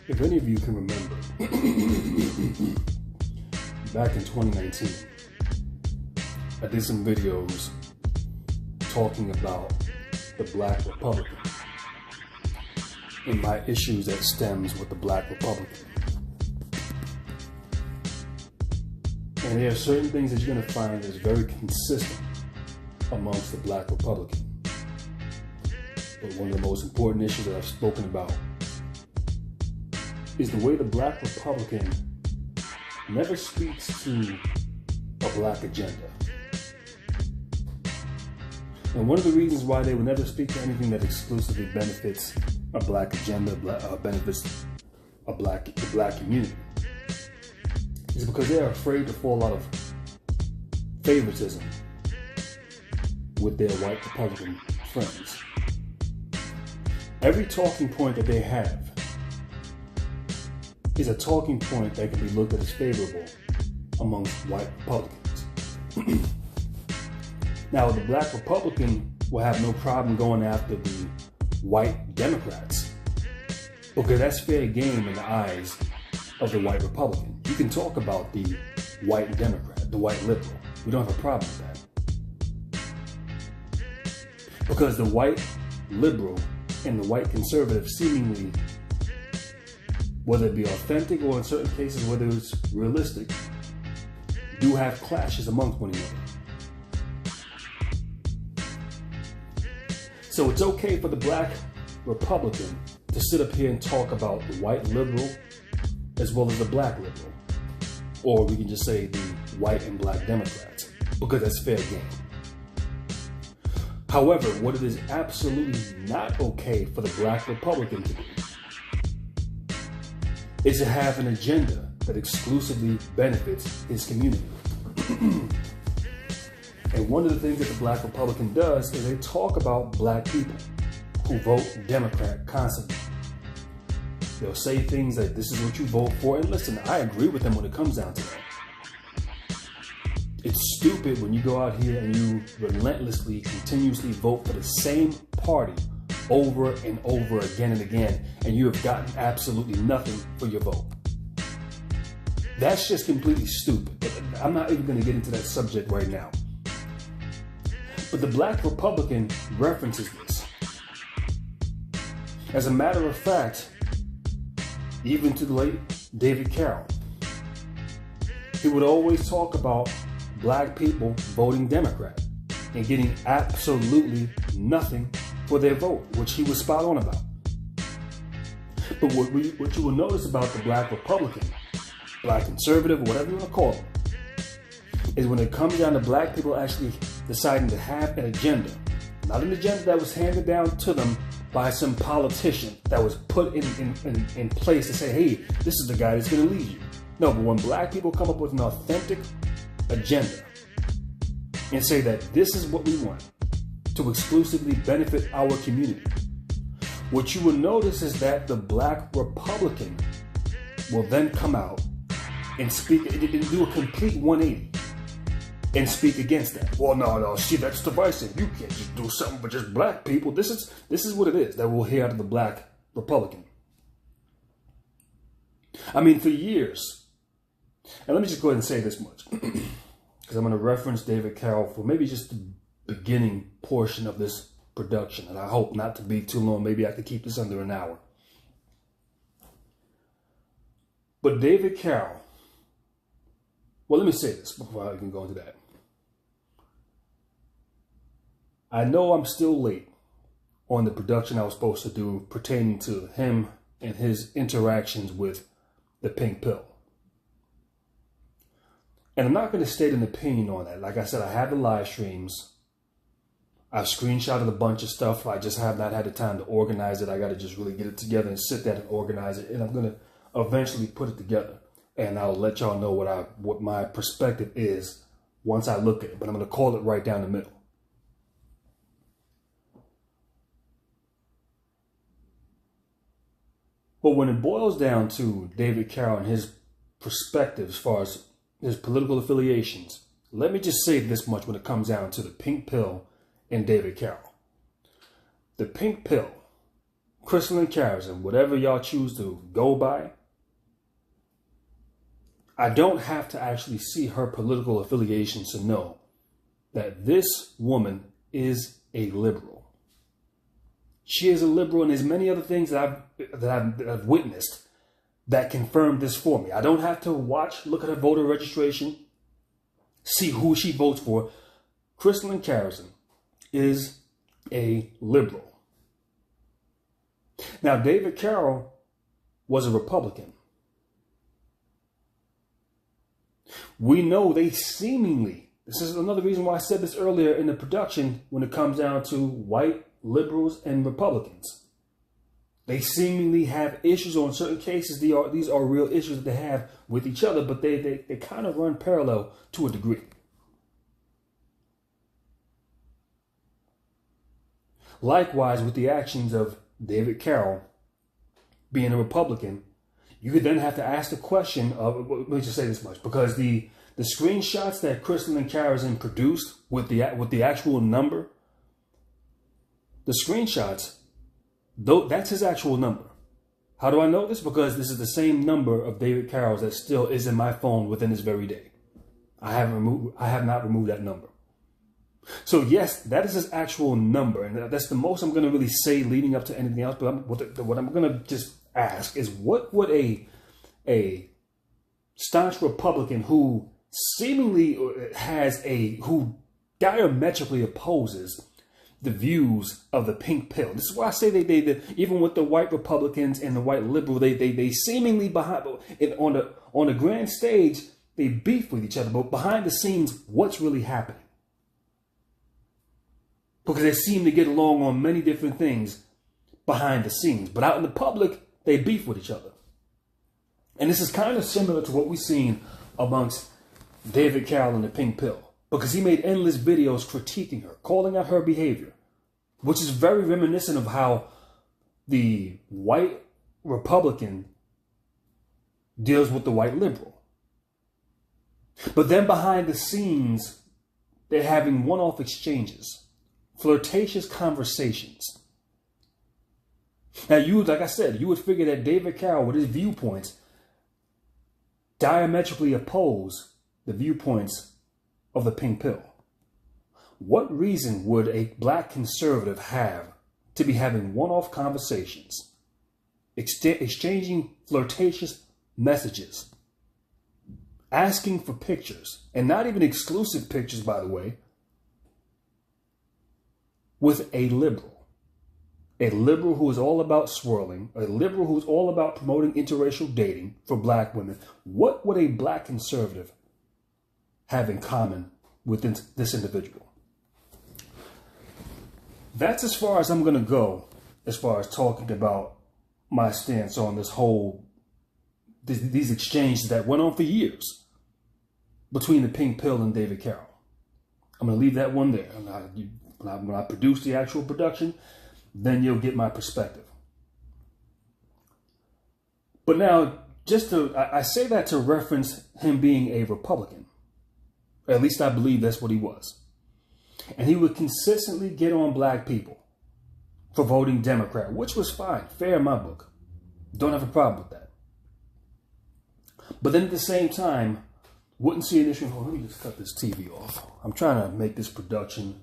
If any of you can remember, back in 2019, I did some videos talking about the Black Republican and my issues that stems with the Black Republican. And there are certain things that you're going to find that's very consistent amongst the Black Republican. But one of the most important issues that I've spoken about is the way the Black Republican never speaks to a Black agenda. And one of the reasons why they will never speak to anything that exclusively benefits a Black agenda, benefits the Black community, is because they are afraid to fall out of favoritism with their white Republican friends. Every talking point that they have is a talking point that can be looked at as favorable amongst white Republicans. Now, the Black Republican will have no problem going after the white Democrats, because that's fair game in the eyes of the white Republican. You can talk about the white Democrat, the white liberal. We don't have a problem with that. Because the white liberal and the white conservative seemingly, whether it be authentic or in certain cases whether it's realistic, do have clashes amongst one another. So it's okay for the Black Republican to sit up here and talk about the white liberal as well as the Black liberal. Or we can just say the white and Black Democrats, because that's fair game. However, what it is absolutely not okay for the Black Republican to do is to have an agenda that exclusively benefits his community. And one of the things that the Black Republican does is they talk about Black people who vote Democrat constantly. They'll say things like, this is what you vote for. And listen, I agree with them when it comes down to that. It's stupid when you go out here and you relentlessly, continuously vote for the same party over and over again and again, and you have gotten absolutely nothing for your vote. That's just completely stupid. But I'm not even going to get into that subject right now. But the Black Republican references this. As a matter of fact, even to the late David Carroll, he would always talk about Black people voting Democrat and getting absolutely nothing for their vote, which he was spot on about. But what you will notice about the Black Republican, Black conservative, whatever you want to call it, is when it comes down to Black people actually deciding to have an agenda, not an agenda that was handed down to them by some politician that was put in place to say, hey, this is the guy that's going to lead you. No, but when Black people come up with an authentic agenda and say that this is what we want to exclusively benefit our community, what you will notice is that the Black Republican will then come out and speak and do a complete 180 and speak against that. Well, no, see, that's divisive. You can't just do something for just Black people. This is what it is that we'll hear out of the Black Republican. I mean, for years, and let me just go ahead and say this much, because I'm going to reference David Carroll for maybe just the beginning portion of this production, and I hope not to be too long. Maybe I could keep this under an hour. But David Carroll, well, let me say this before I can go into that. I know I'm still late on the production I was supposed to do pertaining to him and his interactions with the pink pill. And I'm not going to state an opinion on that. Like I said, I have the live streams. I've screenshotted a bunch of stuff. I just have not had the time to organize it. I got to just really get it together and sit there and organize it. And I'm going to eventually put it together. And I'll let y'all know what my perspective is once I look at it. But I'm going to call it right down the middle. But when it boils down to David Carroll and his perspective as far as his political affiliations, let me just say this much when it comes down to the pink pill and David Carroll. The pink pill Crystalline Carrison, whatever y'all choose to go by, I don't have to actually see her political affiliations to know that this woman is a liberal. She is a liberal, and there's many other things that I've witnessed that confirm this for me. I don't have to look at her voter registration, see who she votes for. Crystalline Carrison is a liberal. Now, David Carroll was a Republican. We know they seemingly, this is another reason why I said this earlier in the production, when it comes down to white liberals and Republicans. They seemingly have issues on certain cases. These are real issues that they have with each other, but they kind of run parallel to a degree. Likewise, with the actions of David Carroll being a Republican, you could then have to ask the question of, let me just say this much, because the screenshots that Crystalline Carrison produced with the actual number, the screenshots, that's his actual number. How do I know this? Because this is the same number of David Carroll's that still is in my phone within this very day. I have not removed that number. So yes, that is his actual number, and that's the most I'm going to really say leading up to anything else. But what I'm going to just ask is, what would a staunch Republican who seemingly who diametrically opposes the views of the pink pill? This is why I say they even with the white Republicans and the white liberal, they seemingly on the grand stage they beef with each other, but behind the scenes, what's really happening? Because they seem to get along on many different things behind the scenes, but out in the public, they beef with each other. And this is kind of similar to what we've seen amongst David Carroll and the pink pill, because he made endless videos critiquing her, calling out her behavior, which is very reminiscent of how the white Republican deals with the white liberal. But then behind the scenes, they're having one-off exchanges, flirtatious conversations. Now, like I said, you would figure that David Carroll, with his viewpoints, diametrically oppose the viewpoints of the pink pill. What reason would a black conservative have to be having one-off conversations, exchanging flirtatious messages, asking for pictures, and not even exclusive pictures, by the way, with a liberal who is all about swirling, a liberal who's all about promoting interracial dating for black women? What would a black conservative have in common with this individual? That's as far as I'm going to go as far as talking about my stance on this whole, these exchanges that went on for years between the pink pill and David Carroll. I'm going to leave that one there. When I produce the actual production, then you'll get my perspective. But now, I say that to reference him being a Republican. At least I believe that's what he was. And he would consistently get on black people for voting Democrat, which was fine, fair in my book. Don't have a problem with that. But then at the same time, wouldn't see an issue. Let me just cut this TV off. I'm trying to make this production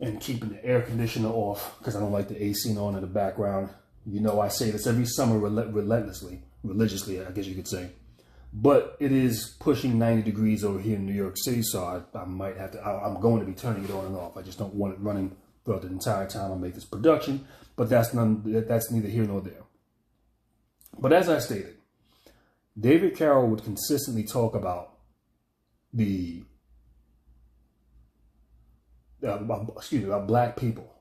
and keeping the air conditioner off because I don't like the AC on in the background. You know, I say this every summer religiously, I guess you could say. But it is pushing 90 degrees over here in New York City, so I might have to, I'm going to be turning it on and off. I just don't want it running throughout the entire time I make this production, but that's neither here nor there. But as I stated, David Carroll would consistently talk about about black people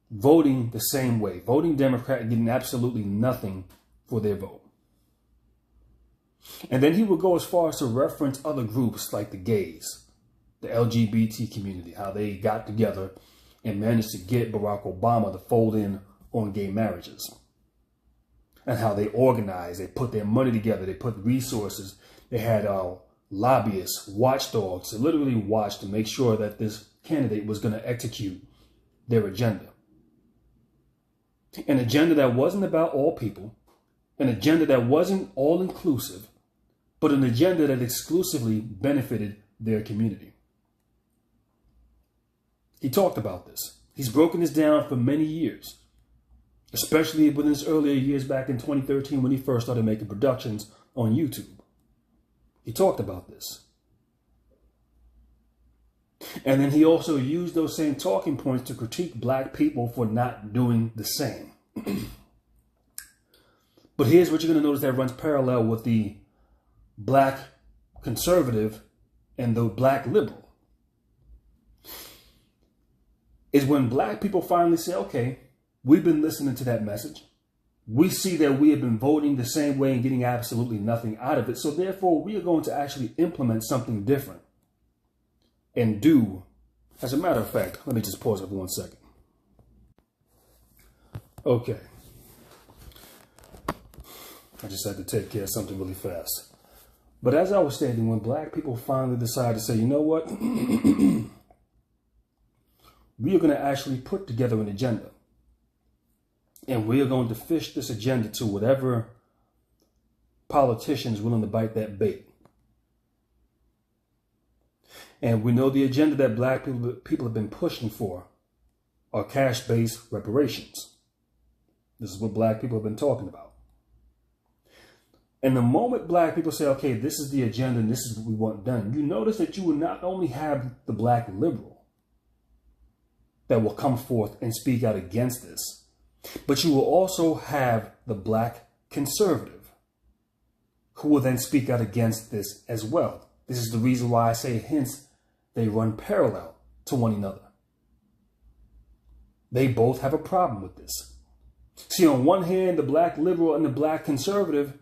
voting the same way, voting Democrat and getting absolutely nothing for their vote. And then he would go as far as to reference other groups like the gays, the LGBT community, how they got together and managed to get Barack Obama to fold in on gay marriages. And how they organized, they put their money together, they put resources, they had lobbyists, watchdogs to literally watch to make sure that this candidate was going to execute their agenda. An agenda that wasn't about all people, an agenda that wasn't all inclusive, but an agenda that exclusively benefited their community. He talked about this. He's broken this down for many years, especially within his earlier years back in 2013 when he first started making productions on YouTube. He talked about this. And then he also used those same talking points to critique black people for not doing the same. But here's what you're going to notice that runs parallel with the black conservative and the black liberal. Is when black people finally say, okay, we've been listening to that message. We see that we have been voting the same way and getting absolutely nothing out of it. So therefore, we are going to actually implement something different and do. As a matter of fact, let me just pause it for 1 second. Okay. I just had to take care of something really fast. But as I was stating, when black people finally decide to say, you know what? We are going to actually put together an agenda. And we are going to fish this agenda to whatever politician is willing to bite that bait. And we know the agenda that black people have been pushing for are cash-based reparations. This is what black people have been talking about. And the moment black people say, okay, this is the agenda and this is what we want done, you notice that you will not only have the black liberal that will come forth and speak out against this, but you will also have the black conservative who will then speak out against this as well. This is the reason why I say hence they run parallel to one another. They both have a problem with this. See, on one hand, the black liberal and the black conservative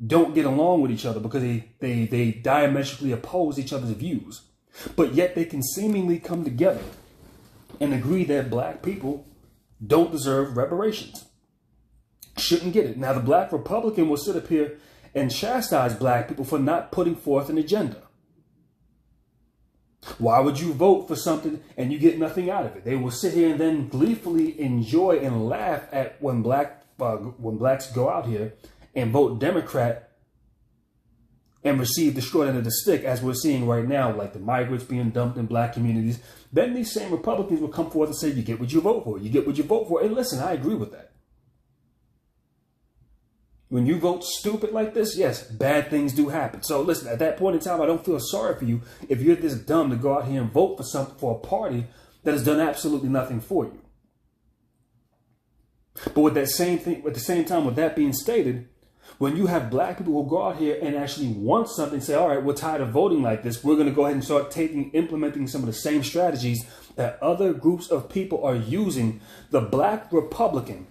don't get along with each other because they diametrically oppose each other's views. But yet they can seemingly come together and agree that black people don't deserve reparations. Shouldn't get it. Now, the black Republican will sit up here and chastise black people for not putting forth an agenda. Why would you vote for something and you get nothing out of it? They will sit here and then gleefully enjoy and laugh at when blacks go out here and vote Democrat and receive the short end of the stick, as we're seeing right now, like the migrants being dumped in black communities. Then these same Republicans will come forth and say, you get what you vote for. You get what you vote for. And listen, I agree with that. When you vote stupid like this, yes, bad things do happen. So listen, at that point in time, I don't feel sorry for you if you're this dumb to go out here and vote for a party that has done absolutely nothing for you. But with that same thing, at the same time, with that being stated, when you have black people who go out here and actually want something, say, all right, we're tired of voting like this. We're going to go ahead and start implementing some of the same strategies that other groups of people are using. The black Republican,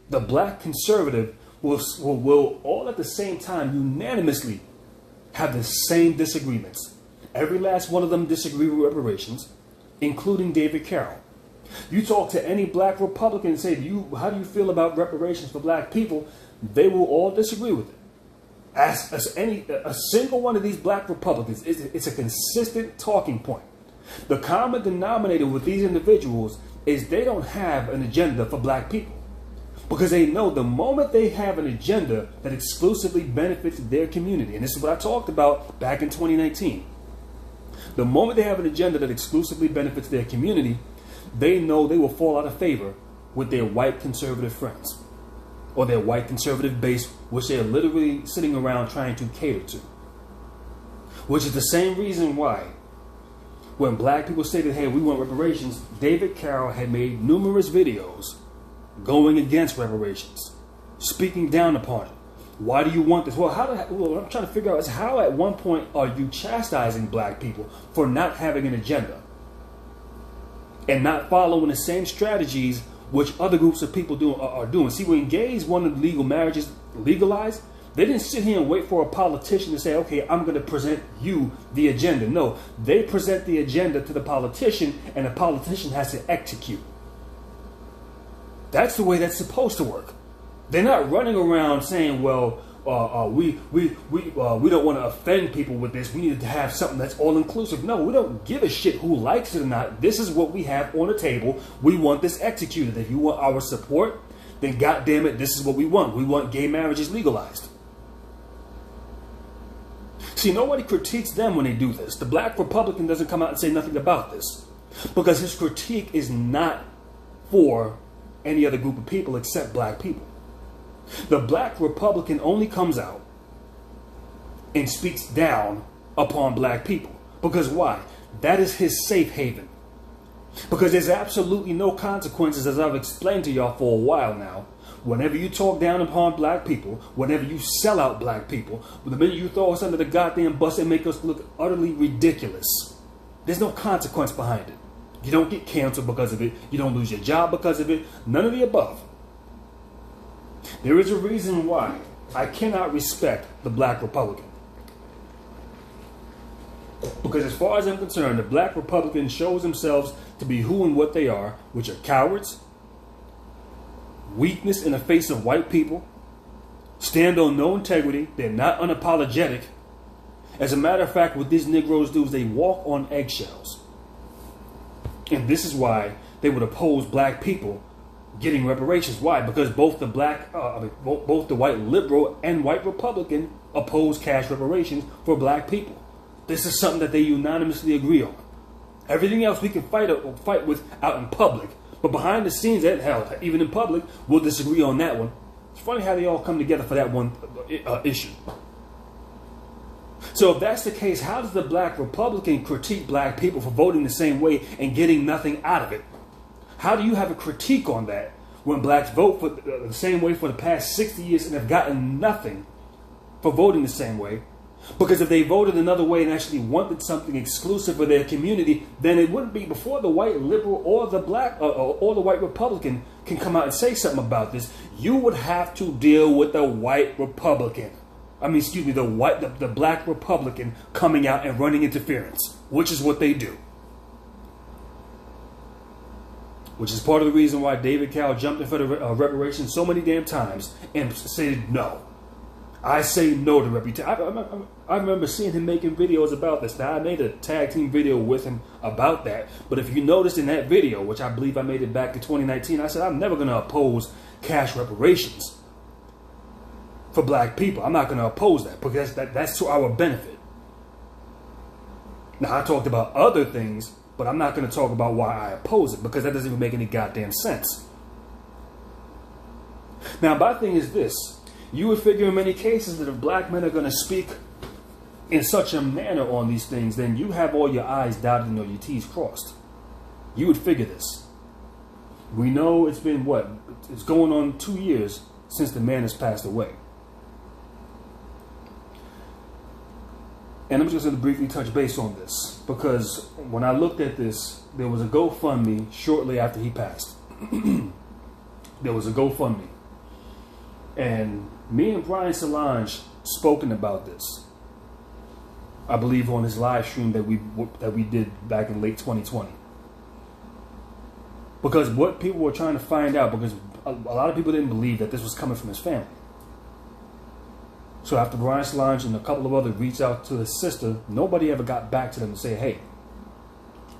the black conservative will all at the same time unanimously have the same disagreements. Every last one of them disagree with reparations, including David Carroll. You talk to any black Republican and say, how do you feel about reparations for black people? They will all disagree with it. Ask a single one of these black Republicans. It's a consistent talking point. The common denominator with these individuals is they don't have an agenda for black people. Because they know the moment they have an agenda that exclusively benefits their community, and this is what I talked about back in 2019. The moment they have an agenda that exclusively benefits their community, they know they will fall out of favor with their white conservative friends or their white conservative base, which they're literally sitting around trying to cater to. Which is the same reason why when black people stated, hey, we want reparations, David Carroll had made numerous videos going against reparations, speaking down upon it. Why do you want this? Well, what I'm trying to figure out is how at one point are you chastising black people for not having an agenda and not following the same strategies which other groups of people are doing. See, when gays wanted legal marriages legalized, they didn't sit here and wait for a politician to say, okay, I'm going to present you the agenda. No, they present the agenda to the politician and the politician has to execute. That's the way that's supposed to work. They're not running around saying, well, we don't want to offend people with this. We need to have something that's all inclusive. No, we don't give a shit who likes it or not. This is what we have on the table. We want this executed. If you want our support, then goddamn it, this is what we want. We want gay marriages legalized. See, nobody critiques them when they do this. The black Republican doesn't come out and say nothing about this, because his critique is not for any other group of people except black people. The black Republican only comes out and speaks down upon black people. Because why? That is his safe haven. Because there's absolutely no consequences, as I've explained to y'all for a while now. Whenever you talk down upon black people, whenever you sell out black people, the minute you throw us under the goddamn bus and make us look utterly ridiculous, there's no consequence behind it. You don't get canceled because of it. You don't lose your job because of it. None of the above. There is a reason why I cannot respect the black Republican. Because as far as I'm concerned, the black Republican shows themselves to be who and what they are, which are cowards, weakness in the face of white people, stand on no integrity, they're not unapologetic. As a matter of fact, what these Negroes do is they walk on eggshells. And this is why they would oppose black people getting reparations. Why? Because both the both the white liberal and white Republican oppose cash reparations for black people. This is something that they unanimously agree on. Everything else we can fight with out in public, but behind the scenes, and hell, even in public, we'll disagree on that one. It's funny how they all come together for that one issue. So if that's the case, how does the black Republican critique black people for voting the same way and getting nothing out of it? How do you have a critique on that when blacks vote for the same way for the past 60 years and have gotten nothing for voting the same way? Because if they voted another way and actually wanted something exclusive for their community, then it wouldn't be before the white liberal or the black or the white Republican can come out and say something about this. You would have to deal with the white Republican. The black Republican coming out and running interference, which is what they do. Which is part of the reason why David Cal jumped in for the reparations so many damn times and said no. I say no to reputation. I remember seeing him making videos about this. Now, I made a tag team video with him about that. But if you noticed in that video, which I believe I made it back in 2019, I said I'm never going to oppose cash reparations for black people. I'm not going to oppose that because that's to our benefit. Now, I talked about other things, but I'm not going to talk about why I oppose it because that doesn't even make any goddamn sense. Now, my thing is this. You would figure in many cases that if black men are going to speak in such a manner on these things, then you have all your I's dotted and all your T's crossed. You would figure this. We know it's been what? It's going on 2 years since the man has passed away. And I'm just going to briefly touch base on this because when I looked at this, there was a GoFundMe shortly after he passed. There was a GoFundMe. And me and Brian Solange spoken about this, I believe, on his live stream that we did back in late 2020. Because what people were trying to find out, because a lot of people didn't believe that this was coming from his family. So after Brian Solange and a couple of others reached out to his sister, nobody ever got back to them and say, hey,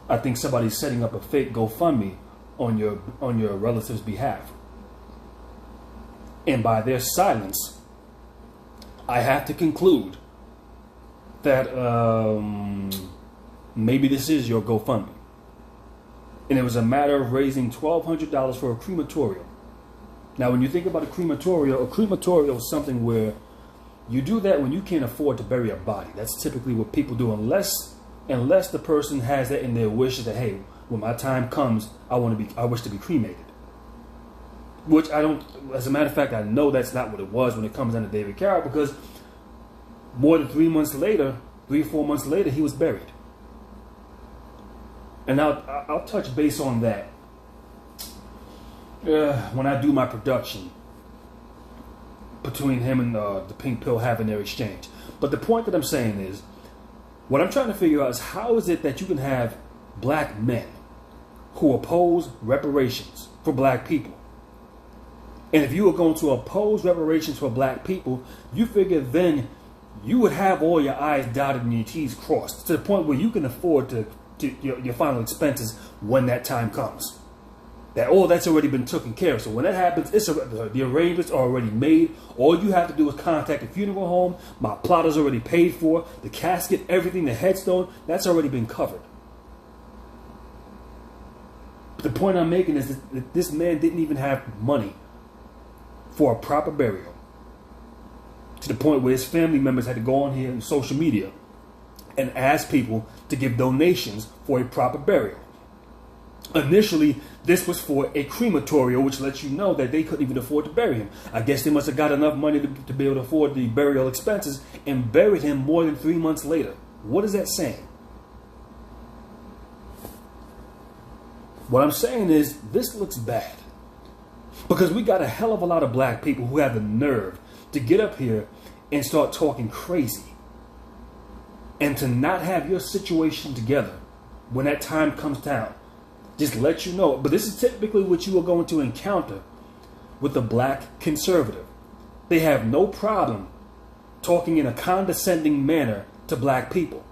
I think somebody's setting up a fake GoFundMe on your relative's behalf. And by their silence, I have to conclude that maybe this is your GoFundMe. And it was a matter of raising $1,200 for a crematorium. Now, when you think about a crematorium is something where you do that when you can't afford to bury a body. That's typically what people do, unless the person has that in their wish that, hey, when my time comes, I wish to be cremated. Which I don't, as a matter of fact, I know that's not what it was when it comes down to David Carroll, because more than 3 months later, 3 or 4 months later, he was buried. And I'll touch base on that when I do my production between him and the Pink Pill having their exchange. But the point that I'm saying is, what I'm trying to figure out is how is it that you can have black men who oppose reparations for black people. And if you are going to oppose reparations for black people, you figure then you would have all your I's dotted and your T's crossed to the point where you can afford to your final expenses when that time comes. that all that's already been taken care of. So when that happens, the arrangements are already made. All you have to do is contact the funeral home. My plotter's already paid for. The casket, everything, the headstone, that's already been covered. But the point I'm making is that this man didn't even have money for a proper burial. To the point where his family members had to go on here on social media and ask people to give donations for a proper burial. Initially, this was for a crematorium, which lets you know that they couldn't even afford to bury him. I guess they must have got enough money to be able to afford the burial expenses and buried him more than 3 months later. What is that saying? What I'm saying is this looks bad. Because we got a hell of a lot of black people who have the nerve to get up here and start talking crazy. And to not have your situation together when that time comes down. Just let you know. But this is typically what you are going to encounter with the black conservative. They have no problem talking in a condescending manner to black people.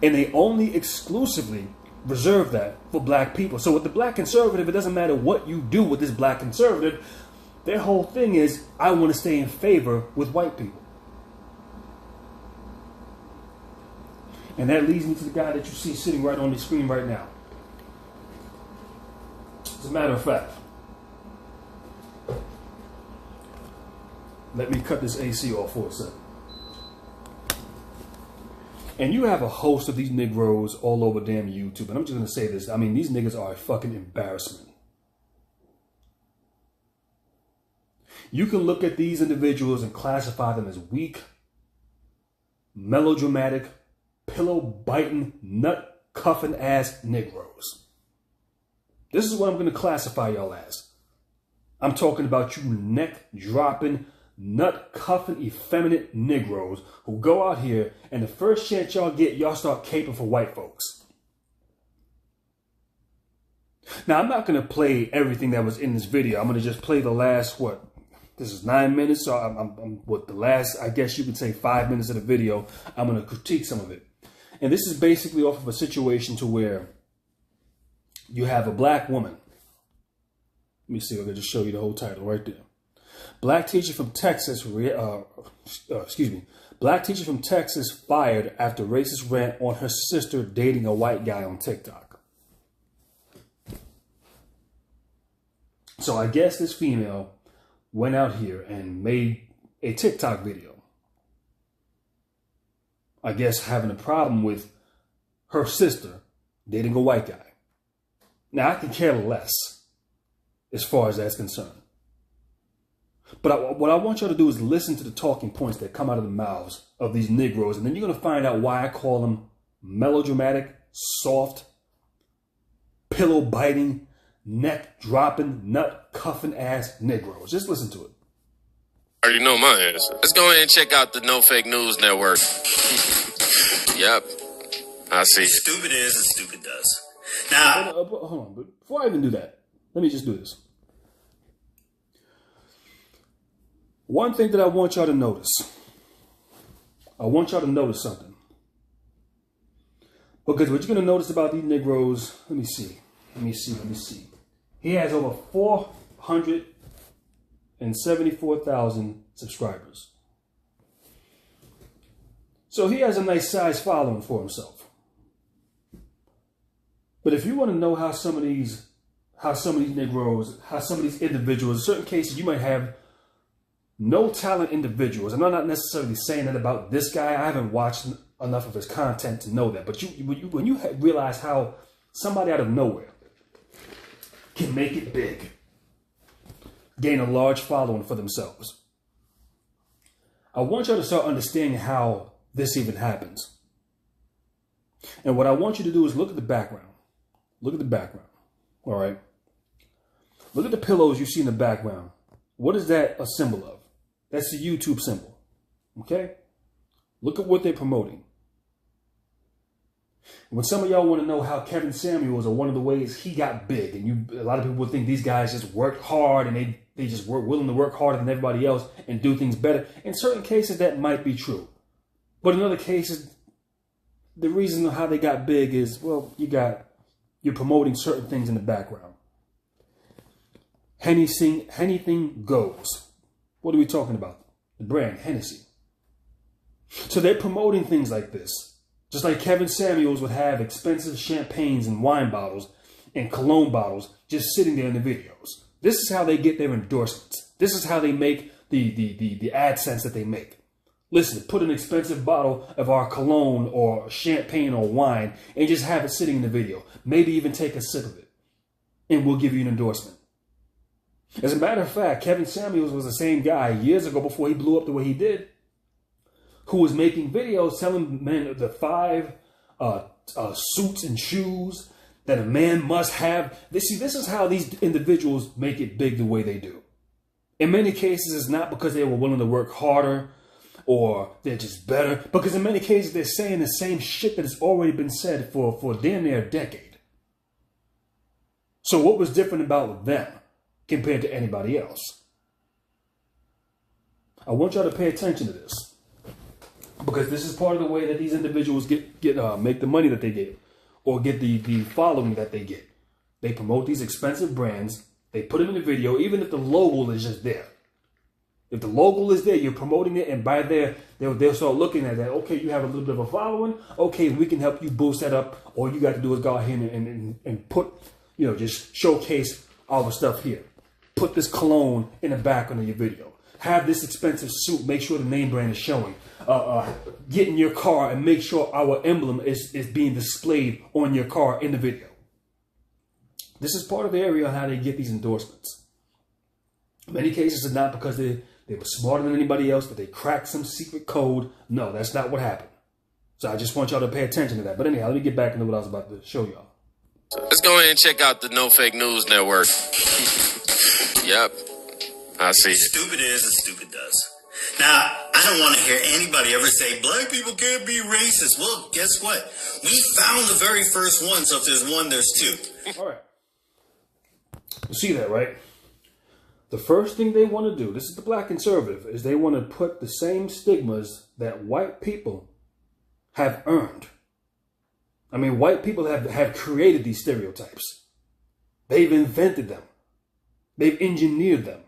And they only exclusively reserve that for black people. So with the black conservative, it doesn't matter what you do with this black conservative. Their whole thing is, I want to stay in favor with white people. And that leads me to the guy that you see sitting right on the screen right now. As a matter of fact, let me cut this AC off for a second. And you have a host of these Negroes all over damn YouTube. And I'm just going to say this. I mean, these niggas are a fucking embarrassment. You can look at these individuals and classify them as weak, melodramatic, pillow-biting, nut-cuffing ass Negroes. This is what I'm going to classify y'all as. I'm talking about you neck-dropping, nut-cuffing, effeminate Negroes who go out here and the first chance y'all get, y'all start caping for white folks. Now, I'm not going to play everything that was in this video. I'm going to just play the last, what? This is 9 minutes, so I'm what, the last, I guess you could say 5 minutes of the video. I'm going to critique some of it. And this is basically off of a situation to where you have a black woman. Let me see, I'm going to just show you the whole title right there. Black teacher from Texas, Black teacher from Texas fired after racist rant on her sister dating a white guy on TikTok. So I guess this female went out here and made a TikTok video. I guess having a problem with her sister dating a white guy. Now, I can care less as far as that's concerned. But what I want y'all to do is listen to the talking points that come out of the mouths of these Negroes. And then you're going to find out why I call them melodramatic, soft, pillow-biting, neck-dropping, nut-cuffing ass Negroes. Just listen to it. I already know my answer. Let's go ahead and check out the No Fake News Network. Yep. I see. Stupid is and stupid does. Now, hold on. But before I even do that, let me just do this. One thing that I want y'all to notice. I want y'all to notice something. Because what you're going to notice about these Negroes, let me see. He has over 474,000 subscribers. So he has a nice size following for himself. But if you want to know how some of these Negroes, how some of these individuals, in certain cases you might have no talent individuals. And I'm not necessarily saying that about this guy. I haven't watched enough of his content to know that. But when you realize how somebody out of nowhere can make it big, gain a large following for themselves, I want y'all to start understanding how this even happens. And what I want you to do is look at the background. Look at the background. All right. Look at the pillows you see in the background. What is that a symbol of? That's the YouTube symbol. Okay? Look at what they're promoting. When some of y'all want to know how Kevin Samuels, or one of the ways he got big, and a lot of people think these guys just worked hard and they just were willing to work harder than everybody else and do things better. In certain cases, that might be true. But in other cases, the reason how they got big is, well, you're promoting certain things in the background. anything goes. What are we talking about? The brand Hennessy. So they're promoting things like this. Just like Kevin Samuels would have expensive champagnes and wine bottles and cologne bottles just sitting there in the videos. This is how they get their endorsements. This is how they make the AdSense that they make. Listen, put an expensive bottle of our cologne or champagne or wine and just have it sitting in the video. Maybe even take a sip of it. And we'll give you an endorsement. As a matter of fact, Kevin Samuels was the same guy years ago before he blew up the way he did, who was making videos telling men the 5 suits and shoes that a man must have. This is how these individuals make it big the way they do. In many cases, it's not because they were willing to work harder or they're just better. Because in many cases, they're saying the same shit that has already been said for damn near a decade. So what was different about them compared to anybody else? I want y'all to pay attention to this. Because this is part of the way that these individuals make the money that they get, or get the following that they get. They promote these expensive brands. They put them in the video, even if the logo is just there. If the logo is there, you're promoting it, and by there, they'll start looking at that. Okay, you have a little bit of a following. Okay, we can help you boost that up. All you got to do is go ahead and put, just showcase all the stuff here. Put this cologne in the background of your video. Have this expensive suit. Make sure the name brand is showing. Get in your car and make sure our emblem is being displayed on your car in the video. This is part of the area on how they get these endorsements. In many cases, it's not because they were smarter than anybody else, that they cracked some secret code. No, that's not what happened. So I just want y'all to pay attention to that. But anyhow, let me get back into what I was about to show y'all. Let's go ahead and check out the No Fake News Network. Yep, I see. Stupid is and stupid does. Now, I don't want to hear anybody ever say black people can't be racist. Well, guess what? We found the very first one, so if there's one, there's two. All right. You see that, right? The first thing they want to do, this is the black conservative, is they want to put the same stigmas that white people have earned. I mean, white people have created these stereotypes. They've invented them. They've engineered them.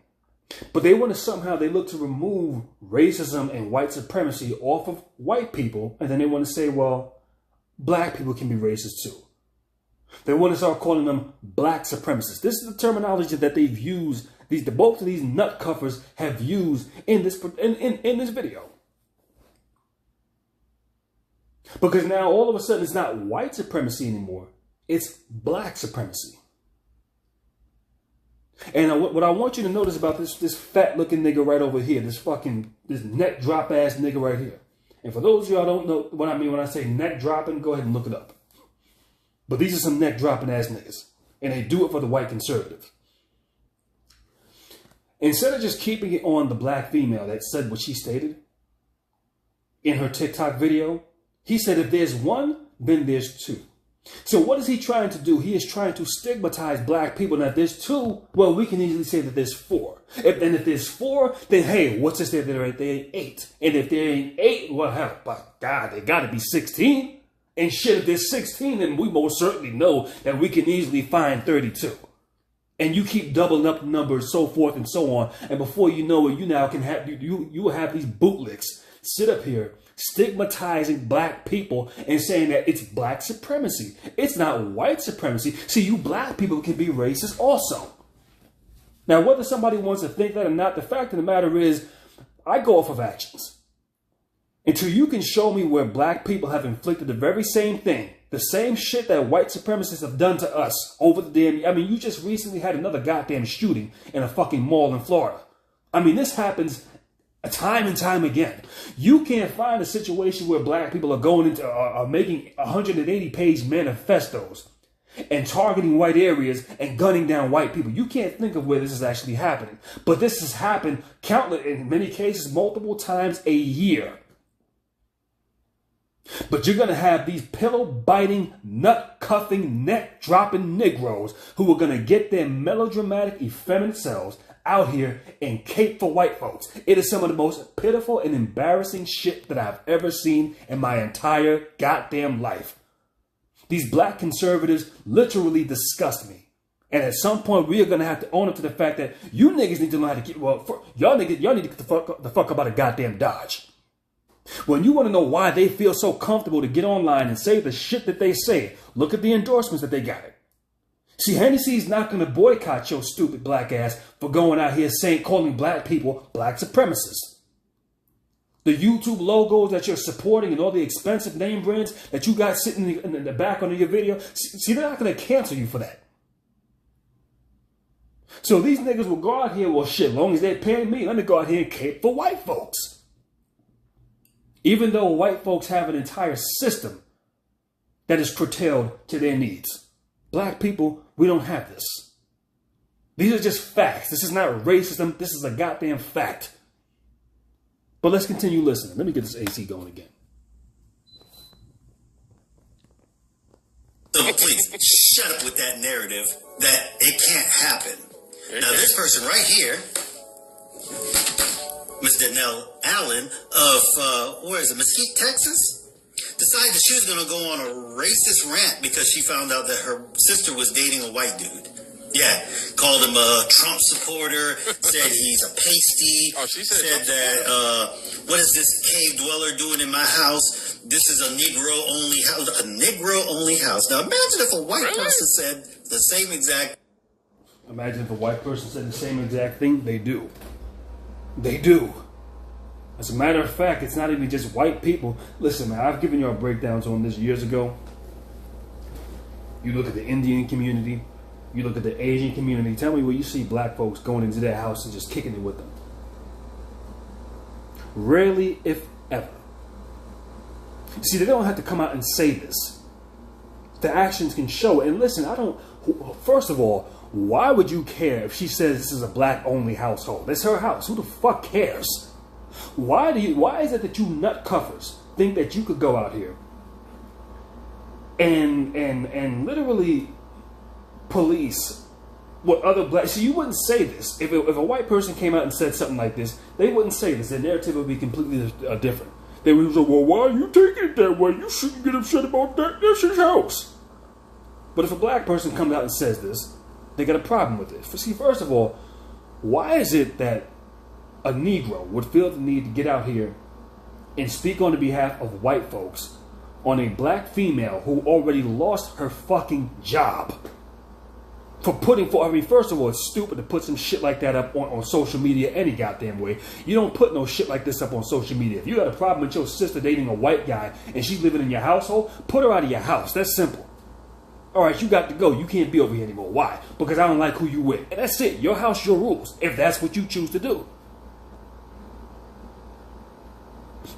But they want to somehow, they look to remove racism and white supremacy off of white people. And then they want to say, well, black people can be racist too. They want to start calling them black supremacists. This is the terminology that they've used. Both of these nut cuffers have used in this video. Because now all of a sudden it's not white supremacy anymore. It's black supremacy. And what I want you to notice about this fat looking nigga right over here, this neck drop ass nigga right here. And for those of y'all don't know what I mean when I say neck dropping, go ahead and look it up. But these are some neck dropping ass niggas. And they do it for the white conservative. Instead of just keeping it on the black female that said what she stated in her TikTok video, he said if there's one, then there's two. So what is he trying to do? He is trying to stigmatize black people. Now, if there's two, well, we can easily say that there's four. If there's four, then hey, what's this there? There ain't 8. And if there ain't 8, well, hell, by God, they got to be 16. And shit, if there's 16, then we most certainly know that we can easily find 32. And you keep doubling up the numbers, so forth and so on. And before you know it, you now can have you will have these bootlicks sit up here stigmatizing black people and saying that it's black supremacy. It's not white supremacy. See, you black people can be racist also. Now, whether somebody wants to think that or not, the fact of the matter is, I go off of actions. Until you can show me where black people have inflicted the very same thing, the same shit that white supremacists have done to us over the damn... I mean, you just recently had another goddamn shooting in a fucking mall in Florida. I mean, this happens time and time again. You can't find a situation where black people are going into, are making 180-page manifestos and targeting white areas and gunning down white people. You can't think of where this is actually happening. But this has happened countless, in many cases, multiple times a year. But you're going to have these pillow-biting, nut-cuffing, neck-dropping Negroes who are going to get their melodramatic, effeminate selves out here and cape for white folks. It is some of the most pitiful and embarrassing shit that I've ever seen in my entire goddamn life. These black conservatives literally disgust me. And at some point, we are going to have to own up to the fact that you niggas need to learn how to get, y'all need to get the fuck up out of goddamn Dodge. When you want to know why they feel so comfortable to get online and say the shit that they say, look at the endorsements that they got. See, Hennessy's not going to boycott your stupid black ass for going out here calling black people black supremacists. The YouTube logos that you're supporting and all the expensive name brands that you got sitting in the back under your video, see, they're not going to cancel you for that. So these niggas will go out here, well, shit, as long as they're paying me, let me go out here and cape for white folks. Even though white folks have an entire system that is curtailed to their needs. Black people, we don't have this. These are just facts. This is not racism. This is a goddamn fact. But let's continue listening. Let me get this AC going again. So please, shut up with that narrative that it can't happen. Now, this person right here, Ms. Danelle Allen of, where is it, Mesquite, Texas, decided that she was going to go on a racist rant because she found out that her sister was dating a white dude. Yeah, called him a Trump supporter, said he's a pasty, said that, what is this cave dweller doing in my house? This is a Negro-only house. A Negro-only house. Now, imagine if a white person said the same exact... Imagine if a white person said the same exact thing. They do. They do. As a matter of fact, it's not even just white people. Listen, man, I've given you breakdowns on this years ago. You look at the Indian community. You look at the Asian community. Tell me where you see black folks going into their house and just kicking it with them. Rarely, if ever. See, they don't have to come out and say this. The actions can show it. And listen, first of all, why would you care if she says this is a black-only household? It's her house. Who the fuck cares? Why is it that you nutcuffers think that you could go out here and literally police what other black... See, you wouldn't say this. If a white person came out and said something like this, they wouldn't say this. Their narrative would be completely different. They would say, well, why are you taking it that way? You shouldn't get upset about that. That's his house. But if a black person comes out and says this, they got a problem with it. See, first of all, why is it that a Negro would feel the need to get out here and speak on the behalf of white folks on a black female who already lost her fucking job? First of all, it's stupid to put some shit like that up on social media any goddamn way. You don't put no shit like this up on social media. If you got a problem with your sister dating a white guy and she's living in your household, put her out of your house. That's simple. All right, you got to go. You can't be over here anymore. Why? Because I don't like who you with. And that's it. Your house, your rules, if that's what you choose to do.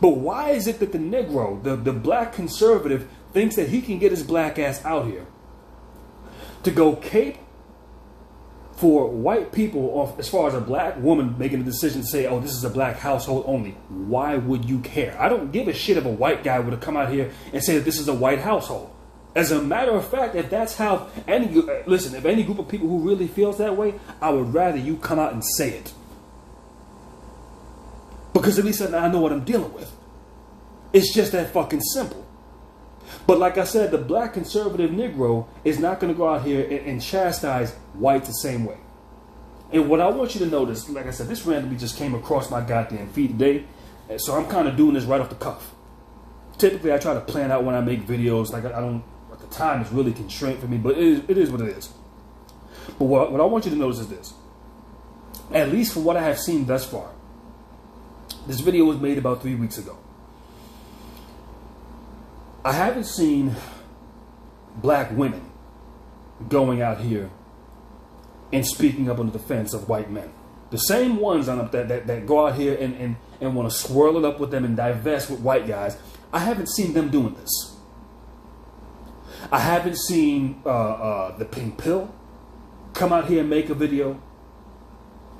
But why is it that the Negro, the black conservative, thinks that he can get his black ass out here to go cape for white people as far as a black woman making a decision to say, oh, this is a black household only? Why would you care? I don't give a shit if a white guy would have come out here and say that this is a white household. As a matter of fact, if that's how if any group of people who really feels that way, I would rather you come out and say it. Because at least I know what I'm dealing with. It's just that fucking simple. But like I said, the black conservative Negro is not going to go out here and chastise whites the same way. And what I want you to notice, like I said, this randomly just came across my goddamn feed today. So I'm kind of doing this right off the cuff. Typically, I try to plan out when I make videos. Like I don't, at the time is really constrained for me, but it is what it is. But what I want you to notice is this. At least from what I have seen thus far, this video was made about 3 weeks ago. I haven't seen black women going out here and speaking up on the defense of white men. The same ones that go out here and want to swirl it up with them and divest with white guys. I haven't seen them doing this. I haven't seen the Pink Pill come out here and make a video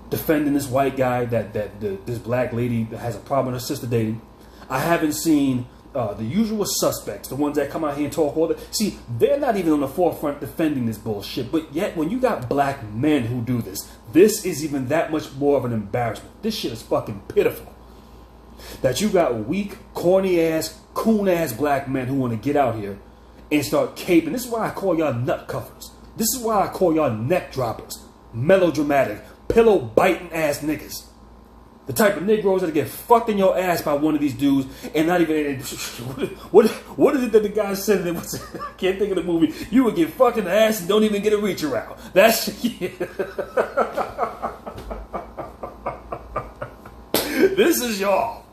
defending this white guy that this black lady has a problem with her sister dating. I haven't seen the usual suspects, the ones that come out here and talk all that. See, they're not even on the forefront defending this bullshit. But yet, when you got black men who do this, this is even that much more of an embarrassment. This shit is fucking pitiful. That you got weak, corny ass, coon ass black men who want to get out here and start caping. This is why I call y'all nut cuffers. This is why I call y'all neck droppers, melodramatic, pillow biting ass niggas. The type of Negroes that get fucked in your ass by one of these dudes and not even. What is it that the guy said? That was, I can't think of the movie. You would get fucked in the ass and don't even get a reach around. That's. Yeah. This is y'all.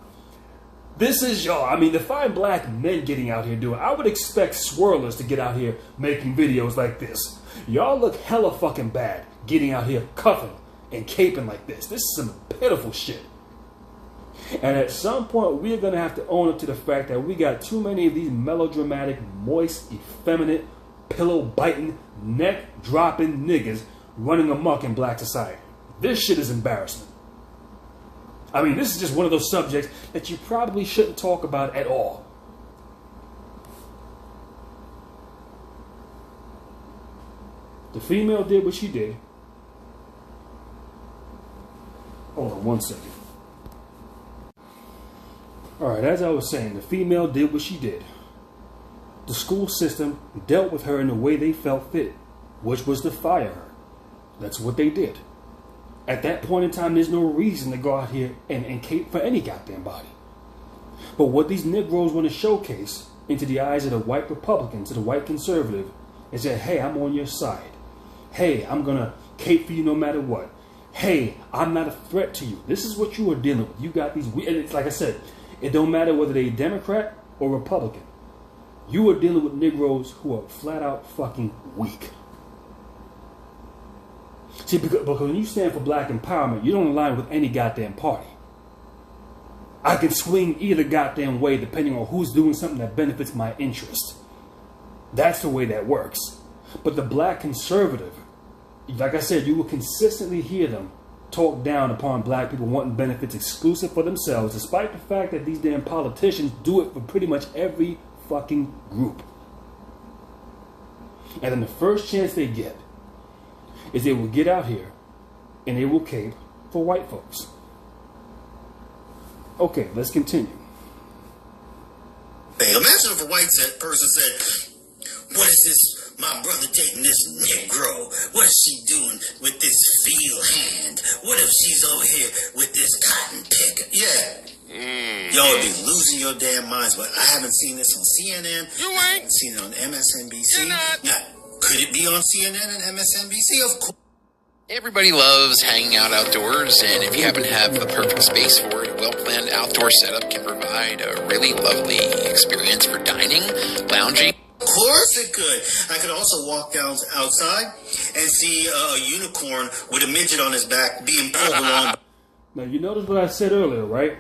This is y'all. I mean, the fine black men getting out here doing. I would expect swirlers to get out here making videos like this. Y'all look hella fucking bad getting out here cuffing and caping like this. This is some pitiful shit. And at some point, we're going to have to own up to the fact that we got too many of these melodramatic, moist, effeminate, pillow-biting, neck-dropping niggas running amok in black society. This shit is embarrassing. I mean, this is just one of those subjects that you probably shouldn't talk about at all. The female did what she did. Hold on one second. Alright, as I was saying, the female did what she did. The school system dealt with her in the way they felt fit, which was to fire her. That's what they did. At that point in time, there's no reason to go out here and cape for any goddamn body. But what these Negroes want to showcase into the eyes of the white Republican, to the white conservative, is that, hey, I'm on your side. Hey, I'm going to cape for you no matter what. Hey, I'm not a threat to you. This is what you are dealing with. You got these, and it's like I said, it don't matter whether they're Democrat or Republican. You are dealing with Negroes who are flat out fucking weak. See, because when you stand for black empowerment, you don't align with any goddamn party. I can swing either goddamn way depending on who's doing something that benefits my interest. That's the way that works. But the black conservative, like I said, you will consistently hear them talk down upon black people wanting benefits exclusive for themselves, despite the fact that these damn politicians do it for pretty much every fucking group. And then the first chance they get is they will get out here and they will cape for white folks. Okay, let's continue. Hey, imagine if a white person said, what is this? My brother taking this Negro. What is she doing with this field hand? What if she's over here with this cotton picker? Yeah. Y'all would be losing your damn minds, but I haven't seen this on CNN. You ain't. I haven't seen it on MSNBC. You're not. Now, could it be on CNN and MSNBC? Of course. Everybody loves hanging out outdoors, and if you happen to have the perfect space for it, a well-planned outdoor setup can provide a really lovely experience for dining, lounging. Of course it could. I could also walk down outside and see a unicorn with a midget on his back being pulled along. Now, you notice what I said earlier, right?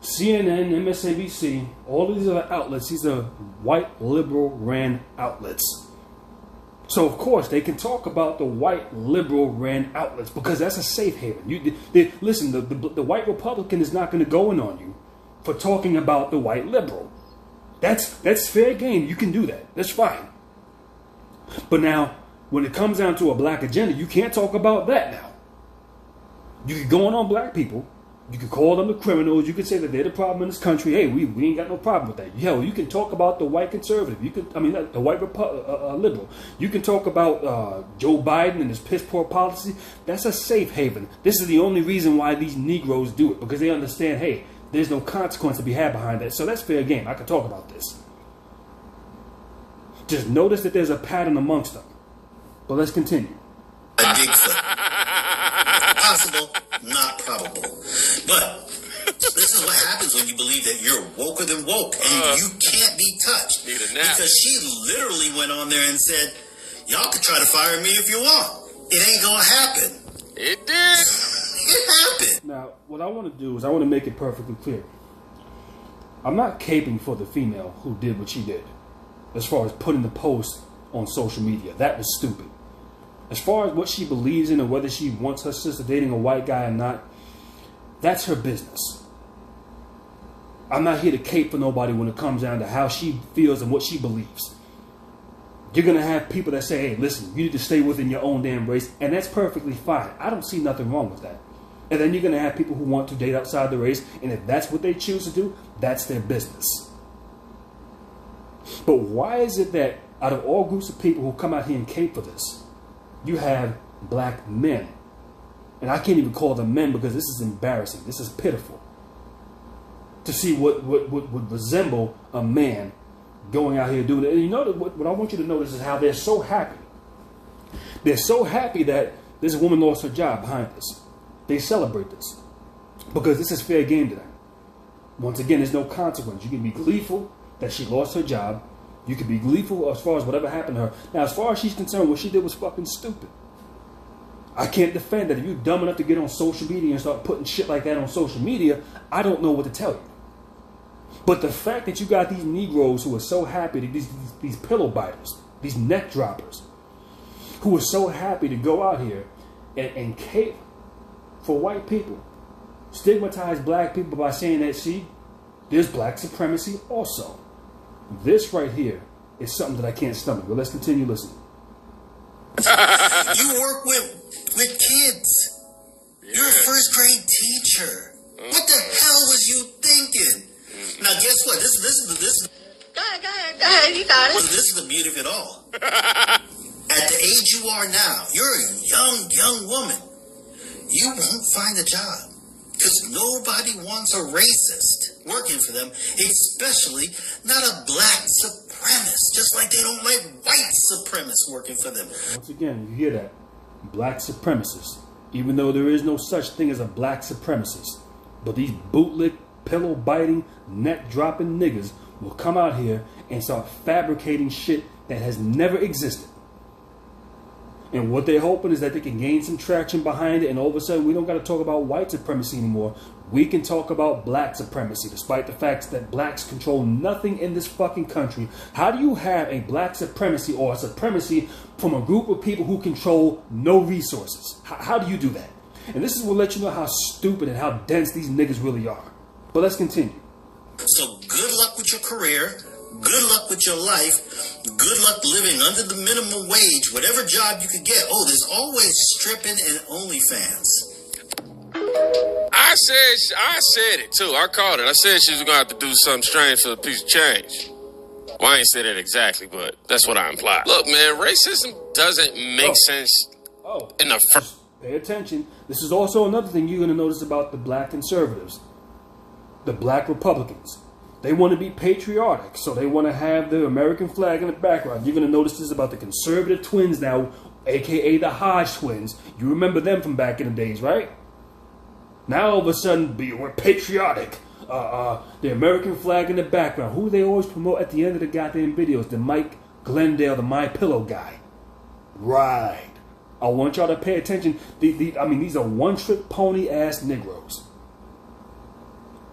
CNN, MSNBC, all these other outlets, these are white liberal ran outlets. So, of course, they can talk about the white liberal ran outlets because that's a safe haven. Listen, the white Republican is not going to go in on you for talking about the white liberal. That's fair game. You can do that. That's fine. But now, when it comes down to a black agenda, you can't talk about that now. You can go on black people. You can call them the criminals. You can say that they're the problem in this country. Hey, we ain't got no problem with that. Hell, you can talk about the white conservative. The white liberal. You can talk about Joe Biden and his piss poor policy. That's a safe haven. This is the only reason why these Negroes do it, because they understand, hey, there's no consequence to be had behind that. So that's fair game. I can talk about this. Just notice that there's a pattern amongst them. But let's continue. A Bigfoot. Possible, not probable. But this is what happens when you believe that you're woker than woke and you can't be touched. Need a nap. Because she literally went on there and said, y'all can try to fire me if you want. It ain't gonna happen. It did. It happened. Now, what I want to do is I want to make it perfectly clear. I'm not caping for the female who did what she did. As far as putting the post on social media. That was stupid. As far as what she believes in and whether she wants her sister dating a white guy or not, that's her business. I'm not here to cape for nobody when it comes down to how she feels and what she believes. You're going to have people that say, hey, listen, you need to stay within your own damn race, and that's perfectly fine. I don't see nothing wrong with that. And then you're going to have people who want to date outside the race, and if that's what they choose to do, that's their business. But why is it that out of all groups of people who come out here and cape for this, you have black men. And I can't even call them men because this is embarrassing. This is pitiful. To see what would resemble a man going out here doing it. And you know what I want you to notice is how they're so happy. They're so happy that this woman lost her job behind this. They celebrate this because this is fair game to them. Once again, there's no consequence. You can be gleeful that she lost her job. You can be gleeful as far as whatever happened to her. Now, as far as she's concerned, what she did was fucking stupid. I can't defend that. If you're dumb enough to get on social media and start putting shit like that on social media, I don't know what to tell you. But the fact that you got these Negroes who are so happy, these pillow biters, these neck droppers, who are so happy to go out here and cape for white people, stigmatize black people by saying that, see, there's black supremacy also. This right here is something that I can't stomach. But let's continue listening. You work with kids. You're a first grade teacher. What the hell was you thinking? Now guess what? This Go ahead, you got it. this is the beauty of it all. At the age you are now, you're a young woman. You won't find a job because nobody wants a racist working for them, especially not a black supremacist, just like they don't like white supremacists working for them. Once again, you hear that. Black supremacists. Even though there is no such thing as a black supremacist. But these bootleg, pillow-biting, neck-dropping niggas will come out here and start fabricating shit that has never existed. And what they're hoping is that they can gain some traction behind it, and all of a sudden we don't got to talk about white supremacy anymore. We can talk about black supremacy, despite the fact that blacks control nothing in this fucking country. How do you have a black supremacy or a supremacy from a group of people who control no resources? How do you do that? And this is what let you know how stupid and how dense these niggas really are. But let's continue. So good luck with your career. Good luck with your life. Good luck living under the minimum wage, whatever job you could get. Oh, there's always stripping and OnlyFans. I said it too. I called it. I said she was gonna have to do something strange for a piece of change. Well, I ain't say that exactly, but that's what I implied. Look, man, racism doesn't make sense in the first. Pay attention. This is also another thing you're going to notice about the black conservatives, the black Republicans. They want to be patriotic, so they want to have the American flag in the background. You're going to notice this about the conservative twins now, a.k.a. the Hodge twins. You remember them from back in the days, right? Now all of a sudden, we're patriotic. The American flag in the background. Who they always promote at the end of the goddamn videos? The Mike Glendale, the My Pillow guy. Right. I want y'all to pay attention. These are one-trick pony ass Negroes.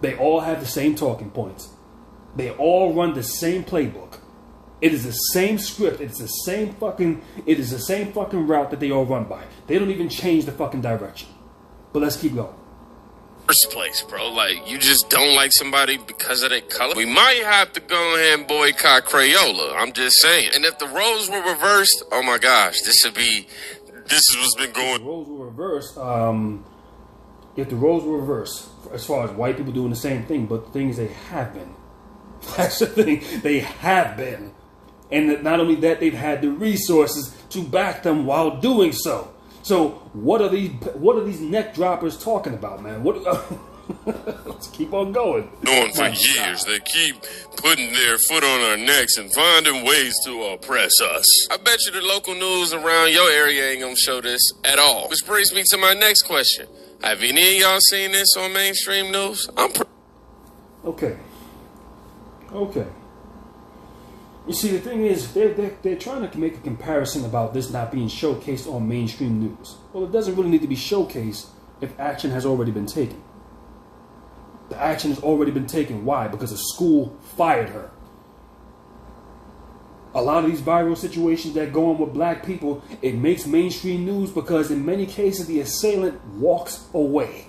They all have the same talking points. They all run the same playbook. It is the same script. It is the same fucking route that they all run by. They don't even change the fucking direction. But let's keep going. First place, bro. Like, you just don't like somebody because of their color. We might have to go ahead and boycott Crayola. I'm just saying. And if the roles were reversed, oh my gosh, this is what's been going. If the roles were reversed, as far as white people doing the same thing, but the thing is, they have been. That's the thing. They have been. And not only that, they've had the resources to back them while doing so. So what are these neck droppers talking about, man? Let's keep on going. For years, they keep putting their foot on our necks and finding ways to oppress us. I bet you the local news around your area ain't gonna show this at all. Which brings me to my next question. Have any of y'all seen this on mainstream news? Okay. You see, the thing is, they're trying to make a comparison about this not being showcased on mainstream news. Well, it doesn't really need to be showcased if action has already been taken. The action has already been taken. Why? Because a school fired her. A lot of these viral situations that go on with black people, it makes mainstream news because in many cases the assailant walks away.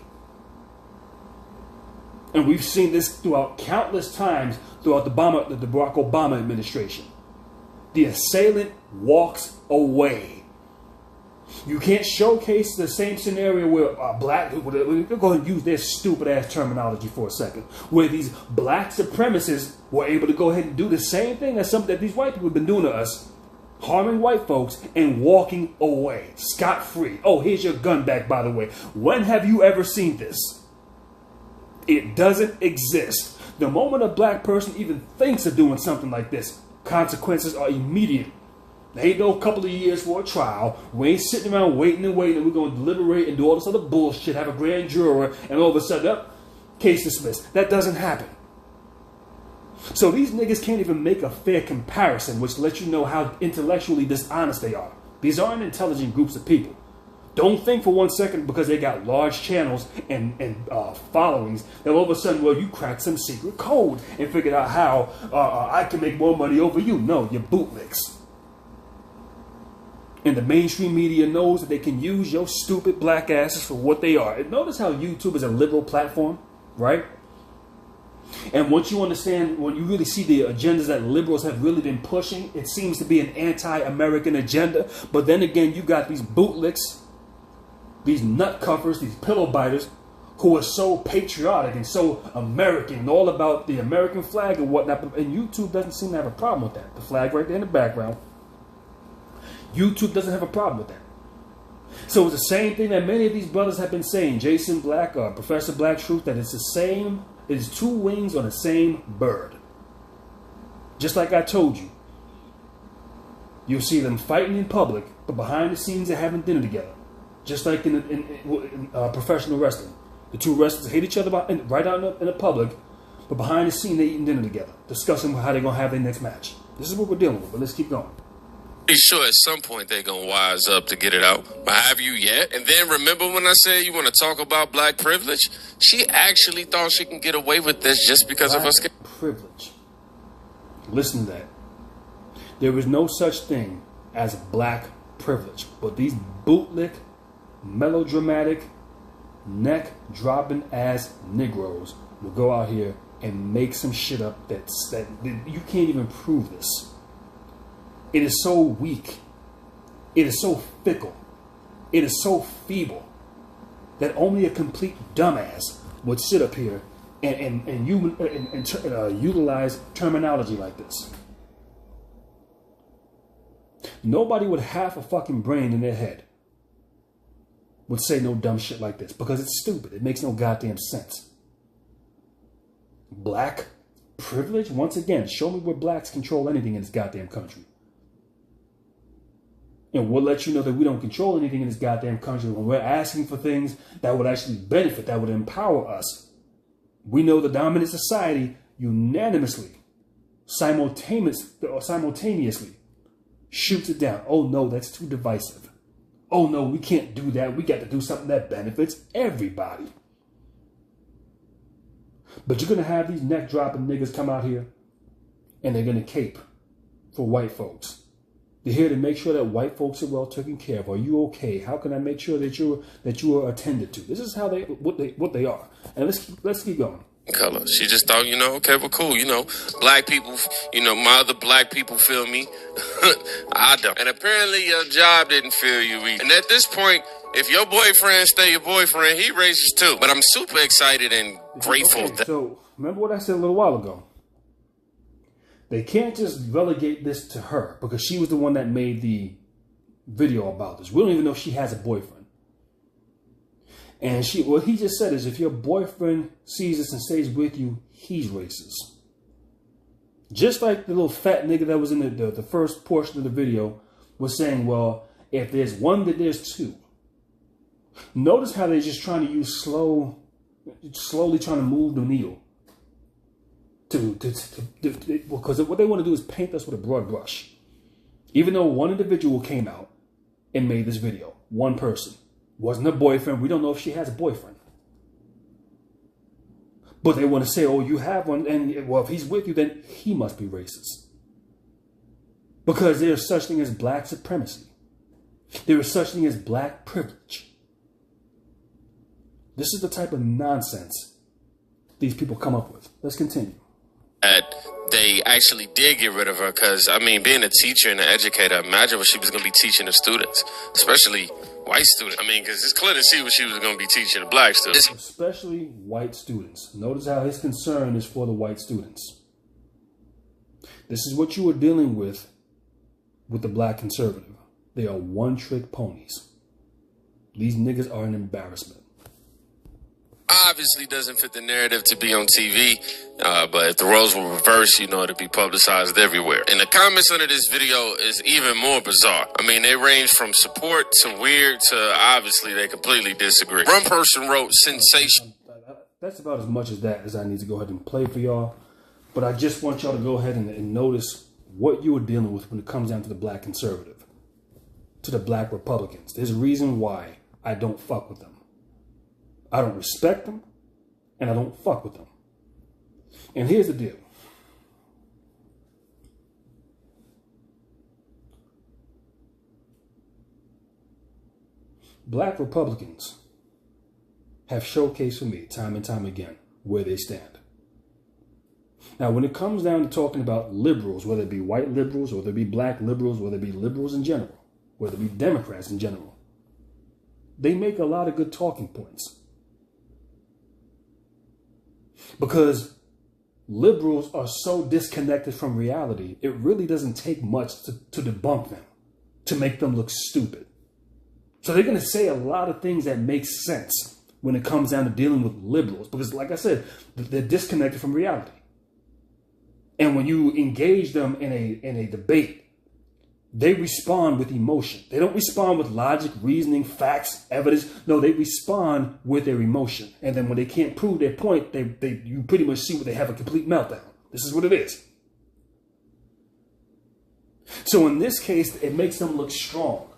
And we've seen this throughout countless times throughout the Barack Obama administration. The assailant walks away. You can't showcase the same scenario where black, we're going to use their stupid ass terminology for a second, where these black supremacists were able to go ahead and do the same thing as something that these white people have been doing to us, harming white folks and walking away scot-free. Oh, here's your gun back, by the way. When have you ever seen this? It doesn't exist. The moment a black person even thinks of doing something like this, consequences are immediate. There ain't no couple of years for a trial. We ain't sitting around waiting and we're going to deliberate and do all this other bullshit, have a grand juror, and all of a sudden, case dismissed. That doesn't happen. So these niggas can't even make a fair comparison, which lets you know how intellectually dishonest they are. These aren't intelligent groups of people. Don't think for 1 second because they got large channels and followings that all of a sudden, well, you cracked some secret code and figured out how I can make more money over you. No, you're bootlicks. And the mainstream media knows that they can use your stupid black asses for what they are. And notice how YouTube is a liberal platform, right? And once you understand, when you really see the agendas that liberals have really been pushing, it seems to be an anti-American agenda. But then again, you got these bootlicks, these nut cuffers, these pillow biters, who are so patriotic and so American and all about the American flag and whatnot. And YouTube doesn't seem to have a problem with that. The flag right there in the background. YouTube doesn't have a problem with that. So it's the same thing that many of these brothers have been saying. Jason Black, Professor Black Truth, that it's the same, it's two wings on the same bird. Just like I told you. You'll see them fighting in public, but behind the scenes they're having dinner together. Just like in professional wrestling. The two wrestlers hate each other right out in the public, but behind the scene they're eating dinner together, discussing how they're going to have their next match. This is what we're dealing with, but let's keep going. Pretty sure at some point they're going to wise up to get it out. But have you yet? And then remember when I said you want to talk about black privilege? She actually thought she can get away with this just because of her skin. Privilege. Listen to that. There is no such thing as black privilege. But these bootlick, melodramatic, neck-dropping ass Negroes will go out here and make some shit up that you can't even prove this. It is so weak. It is so fickle. It is so feeble that only a complete dumbass would sit up here and utilize terminology like this. Nobody with half a fucking brain in their head would say no dumb shit like this because it's stupid. It makes no goddamn sense. Black privilege? Once again, show me where blacks control anything in this goddamn country. And we'll let you know that we don't control anything in this goddamn country when we're asking for things that would actually benefit, that would empower us. We know the dominant society unanimously, simultaneously shoots it down. Oh no, that's too divisive. Oh no, we can't do that. We got to do something that benefits everybody. But you're going to have these neck-dropping niggas come out here and they're going to cape for white folks. They're here to make sure that white folks are well taken care of. Are you okay? How can I make sure that you are attended to? This is how what they are. And let's keep going. Color. She just thought, okay, well, cool. Black people, my other black people feel me. I don't. And apparently your job didn't feel you either. And at this point, if your boyfriend stay your boyfriend, he racist too. But I'm super excited and grateful. Okay, so remember what I said a little while ago. They can't just relegate this to her because she was the one that made the video about this. We don't even know if she has a boyfriend. And what he just said is if your boyfriend sees this and stays with you, he's racist. Just like the little fat nigga that was in the first portion of the video was saying, well, if there's one, then there's two. Notice how they're just trying to use slowly trying to move the needle. Because what they want to do is paint us with a broad brush. Even though one individual came out and made this video, one person, wasn't a boyfriend. We don't know if she has a boyfriend. But they want to say, oh, you have one, and well, if he's with you, then he must be racist. Because there is such thing as black supremacy. There is such thing as black privilege. This is the type of nonsense these people come up with. Let's continue. that they actually did get rid of her. Because, I mean, being a teacher and an educator, imagine what she was going to be teaching the students, especially white students. I mean, because it's clear to see what she was going to be teaching the black students. Especially white students. Notice how his concern is for the white students. This is what you are dealing with the black conservative. They are one-trick ponies. These niggas are an embarrassment. Obviously doesn't fit the narrative to be on TV, but if the roles were reversed, you know, it'd be publicized everywhere. And the comments under this video is even more bizarre. I mean, they range from support to weird to obviously they completely disagree. One person wrote sensation. That's about as much as I need to go ahead and play for y'all. But I just want y'all to go ahead and notice what you are dealing with when it comes down to the black conservative, to the black Republicans. There's a reason why I don't fuck with them. I don't respect them, and I don't fuck with them. And here's the deal. Black Republicans have showcased for me time and time again where they stand. Now, when it comes down to talking about liberals, whether it be white liberals, or whether it be black liberals, whether it be liberals in general, whether it be Democrats in general, they make a lot of good talking points. Because liberals are so disconnected from reality, it really doesn't take much to debunk them, to make them look stupid. So they're going to say a lot of things that make sense when it comes down to dealing with liberals. Because like I said, they're disconnected from reality. And when you engage them in a debate, they respond with emotion. They don't respond with logic, reasoning, facts, evidence. No, they respond with their emotion. And then when they can't prove their point, you pretty much see what they have a complete meltdown. This is what it is. So in this case, it makes them look strong.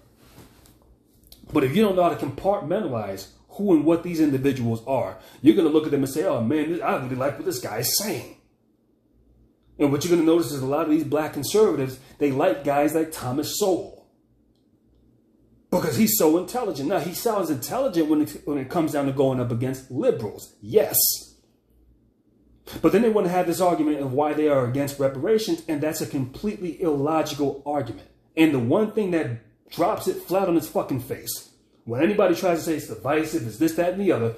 But if you don't know how to compartmentalize who and what these individuals are, you're going to look at them and say, oh man, I really like what this guy is saying. And what you're going to notice is a lot of these black conservatives, they like guys like Thomas Sowell. Because he's so intelligent. Now, he sounds intelligent when it comes down to going up against liberals. Yes. But then they want to have this argument of why they are against reparations, and that's a completely illogical argument. And the one thing that drops it flat on its fucking face, when anybody tries to say it's divisive, it's this, that, and the other,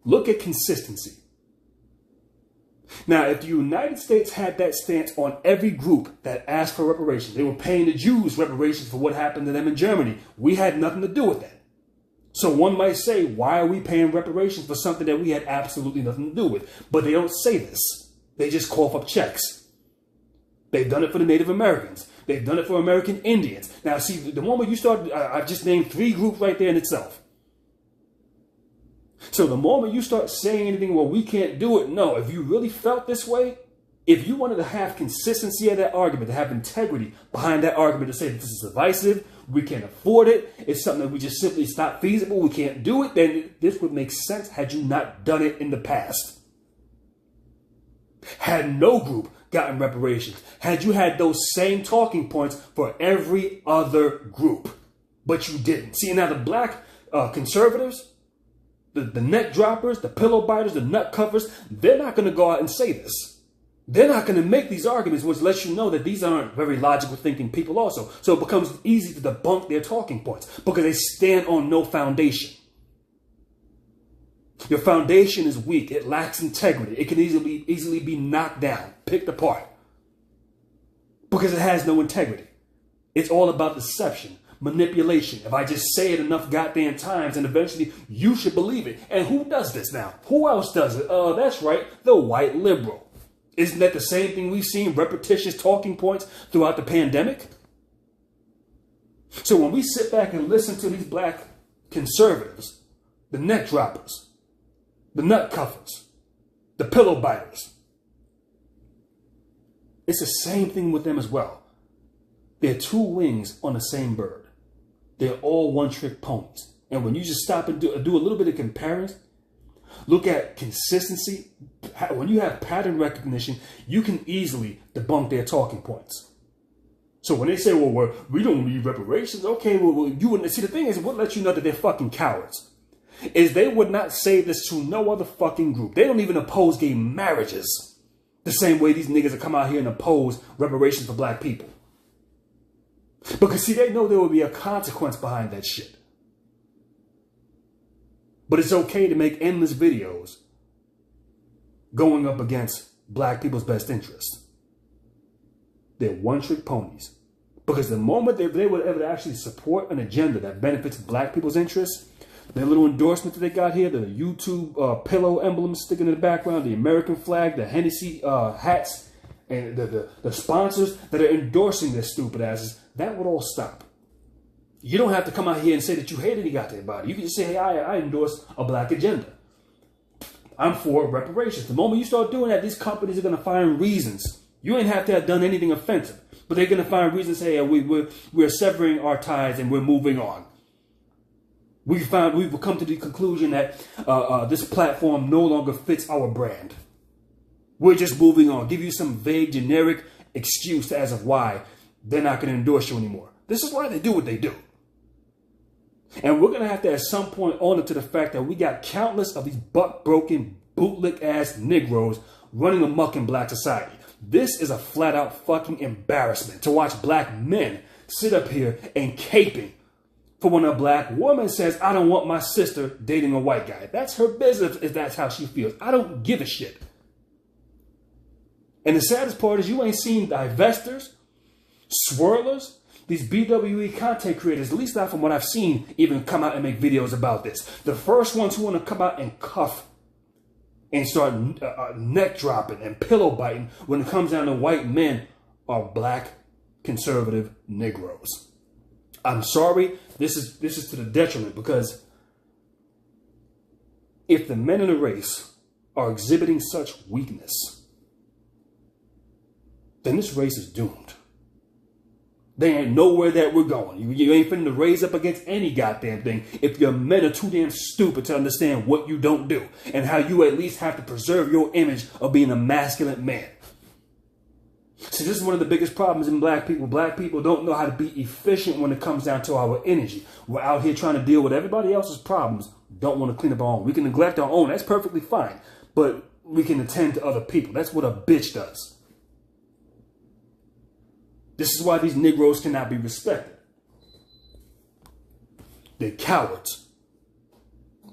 look at consistency. Now, if the United States had that stance on every group that asked for reparations, they were paying the Jews reparations for what happened to them in Germany. We had nothing to do with that. So one might say, why are we paying reparations for something that we had absolutely nothing to do with? But they don't say this. They just cough up checks. They've done it for the Native Americans. They've done it for American Indians. Now, see, the moment you start, I've just named 3 groups right there in itself. So the moment you start saying anything, well, we can't do it. No, if you really felt this way, if you wanted to have consistency of that argument, to have integrity behind that argument, to say that this is divisive, we can't afford it, it's something that we just simply, it's not feasible, we can't do it, then this would make sense had you not done it in the past. Had no group gotten reparations, had you had those same talking points for every other group, but you didn't. See, now the black conservatives, the neck droppers, the pillow biters, the nut covers, they're not going to go out and say this. They're not going to make these arguments, which lets you know that these aren't very logical thinking people also. So it becomes easy to debunk their talking points because they stand on no foundation. Your foundation is weak. It lacks integrity. It can easily be knocked down, picked apart, because it has no integrity. It's all about deception, manipulation. If I just say it enough goddamn times, and eventually you should believe it. And who does this now? Who else does it? That's right, the white liberal. Isn't that the same thing we've seen, repetitious talking points throughout the pandemic? So when we sit back and listen to these black conservatives, the neck droppers, the nut cuffers, the pillow biters, it's the same thing with them as well. They're 2 wings on the same bird. They're all one-trick ponies. And when you just stop and do a little bit of comparison, look at consistency. When you have pattern recognition, you can easily debunk their talking points. So when they say, well, we don't need reparations, okay, well, you wouldn't. See, the thing is, what lets you know that they're fucking cowards is they would not say this to no other fucking group. They don't even oppose gay marriages. The same way these niggas will come out here and oppose reparations for black people. Because see, they know there will be a consequence behind that shit. But it's okay to make endless videos going up against black people's best interests. They're one-trick ponies. Because the moment they would ever actually support an agenda that benefits black people's interests, their little endorsement that they got here, the YouTube pillow emblem sticking in the background, the American flag, the Hennessy hats, and the sponsors that are endorsing their stupid asses, that would all stop. You don't have to come out here and say that you hate any goddamn body. You can just say, hey, I endorse a black agenda. I'm for reparations. The moment you start doing that, these companies are going to find reasons. You ain't have to have done anything offensive, but they're going to find reasons to say, hey, we're severing our ties and we're moving on. We've come to the conclusion that this platform no longer fits our brand. We're just moving on. Give you some vague, generic excuse as of why they're not going to endorse you anymore. This is why they do what they do. And we're going to have to at some point own it to the fact that we got countless of these butt-broken, bootlick-ass Negroes running amok in black society. This is a flat-out fucking embarrassment to watch black men sit up here and caping for when a black woman says, I don't want my sister dating a white guy. That's her business if that's how she feels. I don't give a shit. And the saddest part is you ain't seen divestors, swirlers, these BWE content creators, at least not from what I've seen, even come out and make videos about this. The first ones who want to come out and cuff and start neck dropping and pillow biting when it comes down to white men are black conservative Negroes. I'm sorry, this is to the detriment, because if the men in the race are exhibiting such weakness, then this race is doomed. There ain't nowhere that we're going. You ain't finna raise up against any goddamn thing if your men are too damn stupid to understand what you don't do and how you at least have to preserve your image of being a masculine man. See, this is one of the biggest problems in black people. Black people don't know how to be efficient when it comes down to our energy. We're out here trying to deal with everybody else's problems. Don't want to clean up our own. We can neglect our own. That's perfectly fine. But we can attend to other people. That's what a bitch does. This is why these Negroes cannot be respected. They're cowards.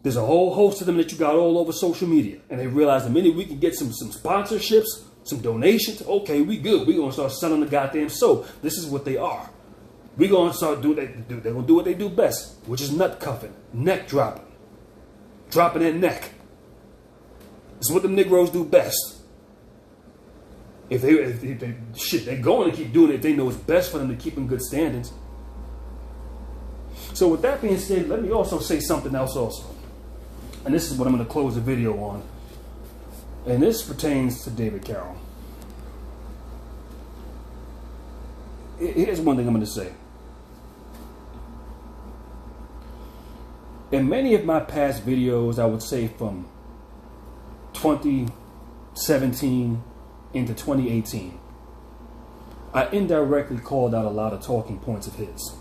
There's a whole host of them that you got all over social media. And they realize the minute we can get some sponsorships, some donations, okay, we good. We're going to start selling the goddamn soap. This is what they are. We're going to start doing what they do. They're going to do what they do best, which is nut cuffing, neck dropping, dropping that neck. It's what the Negroes do best. If they're going to keep doing it if they know it's best for them to keep in good standings. So with that being said, let me also say something else also. And this is what I'm going to close the video on. And this pertains to David Carroll. Here's one thing I'm going to say. In many of my past videos, I would say from 2017 into 2018, I indirectly called out a lot of talking points of his.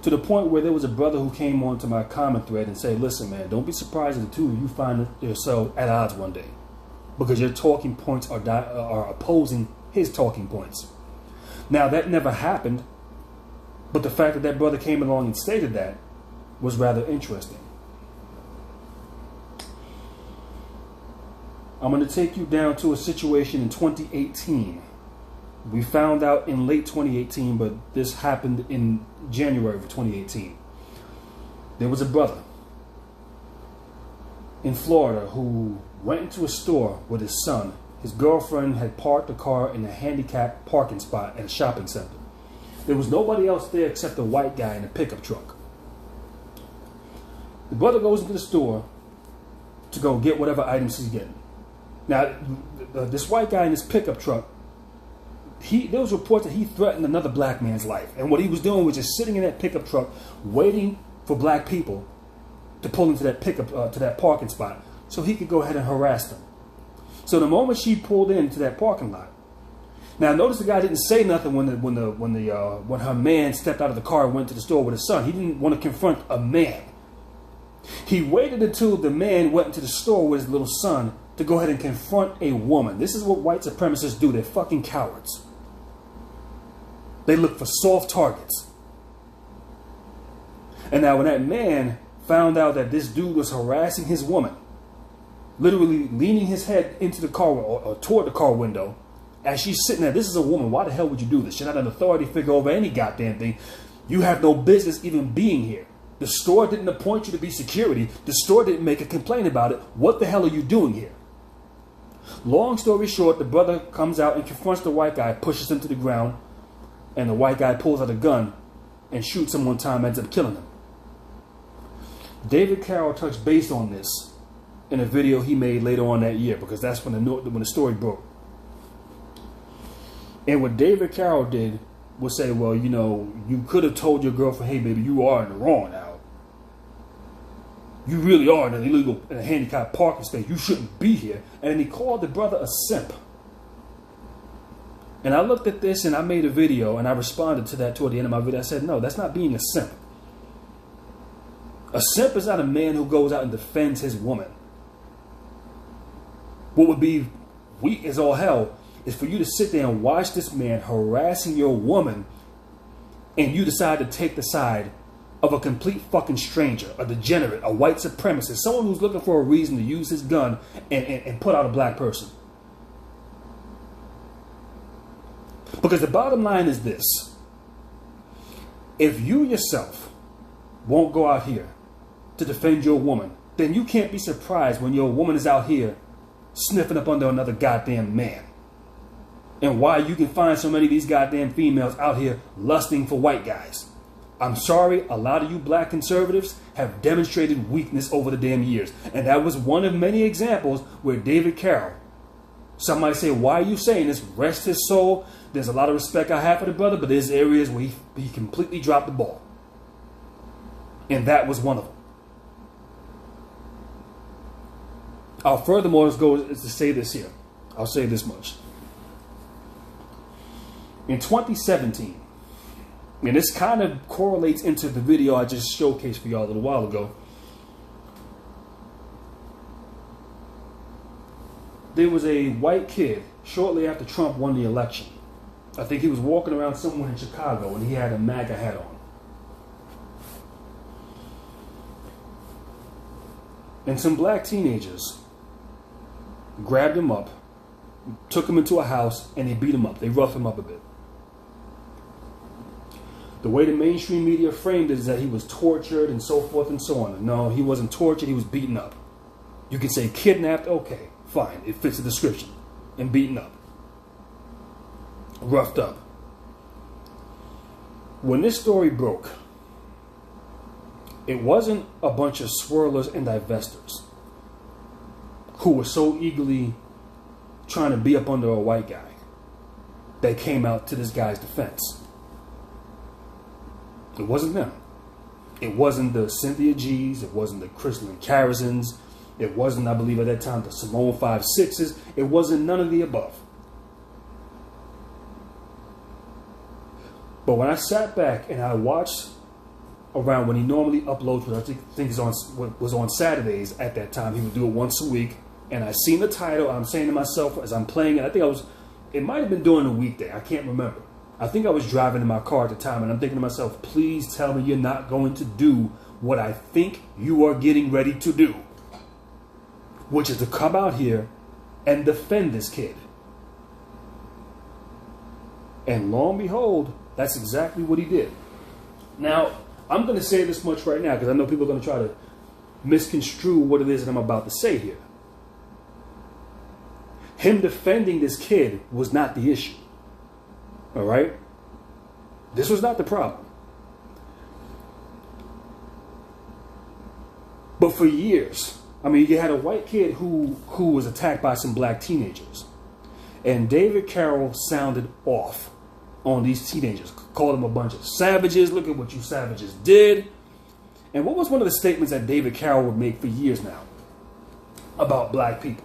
To the point where there was a brother who came onto my comment thread and said, listen, man, don't be surprised if the two of you find yourself at odds one day, because your talking points are opposing his talking points. Now, that never happened, but the fact that that brother came along and stated that was rather interesting. I'm going to take you down to a situation in 2018. We found out in late 2018, but this happened in January of 2018. There was a brother in Florida who went into a store with his son. His girlfriend had parked the car in a handicapped parking spot at a shopping center. There was nobody else there except a white guy in a pickup truck. The brother goes into the store to go get whatever items he's getting. Now, this white guy in this pickup truck, there was reports that he threatened another black man's life. And what he was doing was just sitting in that pickup truck waiting for black people to pull into that pickup, to that parking spot, so he could go ahead and harass them. So the moment she pulled into that parking lot, now notice the guy didn't say nothing when her man stepped out of the car and went to the store with his son. He didn't want to confront a man. He waited until the man went into the store with his little son to go ahead and confront a woman. This is what white supremacists do. They're fucking cowards. They look for soft targets. And now when that man found out that this dude was harassing his woman, literally leaning his head into the car or toward the car window, as she's sitting there, this is a woman. Why the hell would you do this? You're not an authority figure over any goddamn thing. You have no business even being here. The store didn't appoint you to be security. The store didn't make a complaint about it. What the hell are you doing here? Long story short, the brother comes out and confronts the white guy, pushes him to the ground, and the white guy pulls out a gun and shoots him one time, ends up killing him. David Carroll touched base on this in a video he made later on that year, because that's when the story broke. And what David Carroll did was say, well, you know, you could have told your girlfriend, hey, baby, you are in the wrong now. You really are in an illegal, in a handicapped parking space. You shouldn't be here. And then he called the brother a simp. And I looked at this and I made a video and I responded to that toward the end of my video. I said, no, that's not being a simp. A simp is not a man who goes out and defends his woman. What would be weak as all hell is for you to sit there and watch this man harassing your woman and you decide to take the side of a complete fucking stranger, a degenerate, a white supremacist, someone who's looking for a reason to use his gun and put out a black person. Because the bottom line is this. If you yourself won't go out here to defend your woman, then you can't be surprised when your woman is out here sniffing up under another goddamn man. And why you can find so many of these goddamn females out here lusting for white guys. I'm sorry, a lot of you black conservatives have demonstrated weakness over the damn years. And that was one of many examples where David Carroll, somebody say, why are you saying this? Rest his soul. There's a lot of respect I have for the brother, but there's areas where he completely dropped the ball. And that was one of them. I'll furthermore go is to say this here. I'll say this much. In 2017, and this kind of correlates into the video I just showcased for y'all a little while ago, there was a white kid shortly after Trump won the election. I think he was walking around somewhere in Chicago and he had a MAGA hat on. And some black teenagers grabbed him up, took him into a house, and they beat him up. They roughed him up a bit. The way the mainstream media framed it is that he was tortured and so forth and so on. No, he wasn't tortured. He was beaten up. You can say kidnapped. Okay, fine. It fits the description. And beaten up. Roughed up. When this story broke, it wasn't a bunch of swirlers and divestors who were so eagerly trying to be up under a white guy that came out to this guy's defense. It wasn't them. It wasn't the Cynthia G's. It wasn't the Crystalline Carrisons. It wasn't, I believe at that time, the Simone 5-6s. It wasn't none of the above. But when I sat back and I watched around when he normally uploads, which I think was on Saturdays at that time, he would do it once a week. And I seen the title. I'm saying to myself as I'm playing it, I think it might have been during a weekday. I can't remember. I think I was driving in my car at the time, and I'm thinking to myself, please tell me you're not going to do what I think you are getting ready to do, which is to come out here and defend this kid. And lo and behold, that's exactly what he did. Now, I'm going to say this much right now because I know people are going to try to misconstrue what it is that I'm about to say here. Him defending this kid was not the issue. All right? This was not the problem. But for years, I mean, you had a white kid who was attacked by some black teenagers. And David Carroll sounded off on these teenagers. Called them a bunch of savages. Look at what you savages did. And what was one of the statements that David Carroll would make for years now about black people?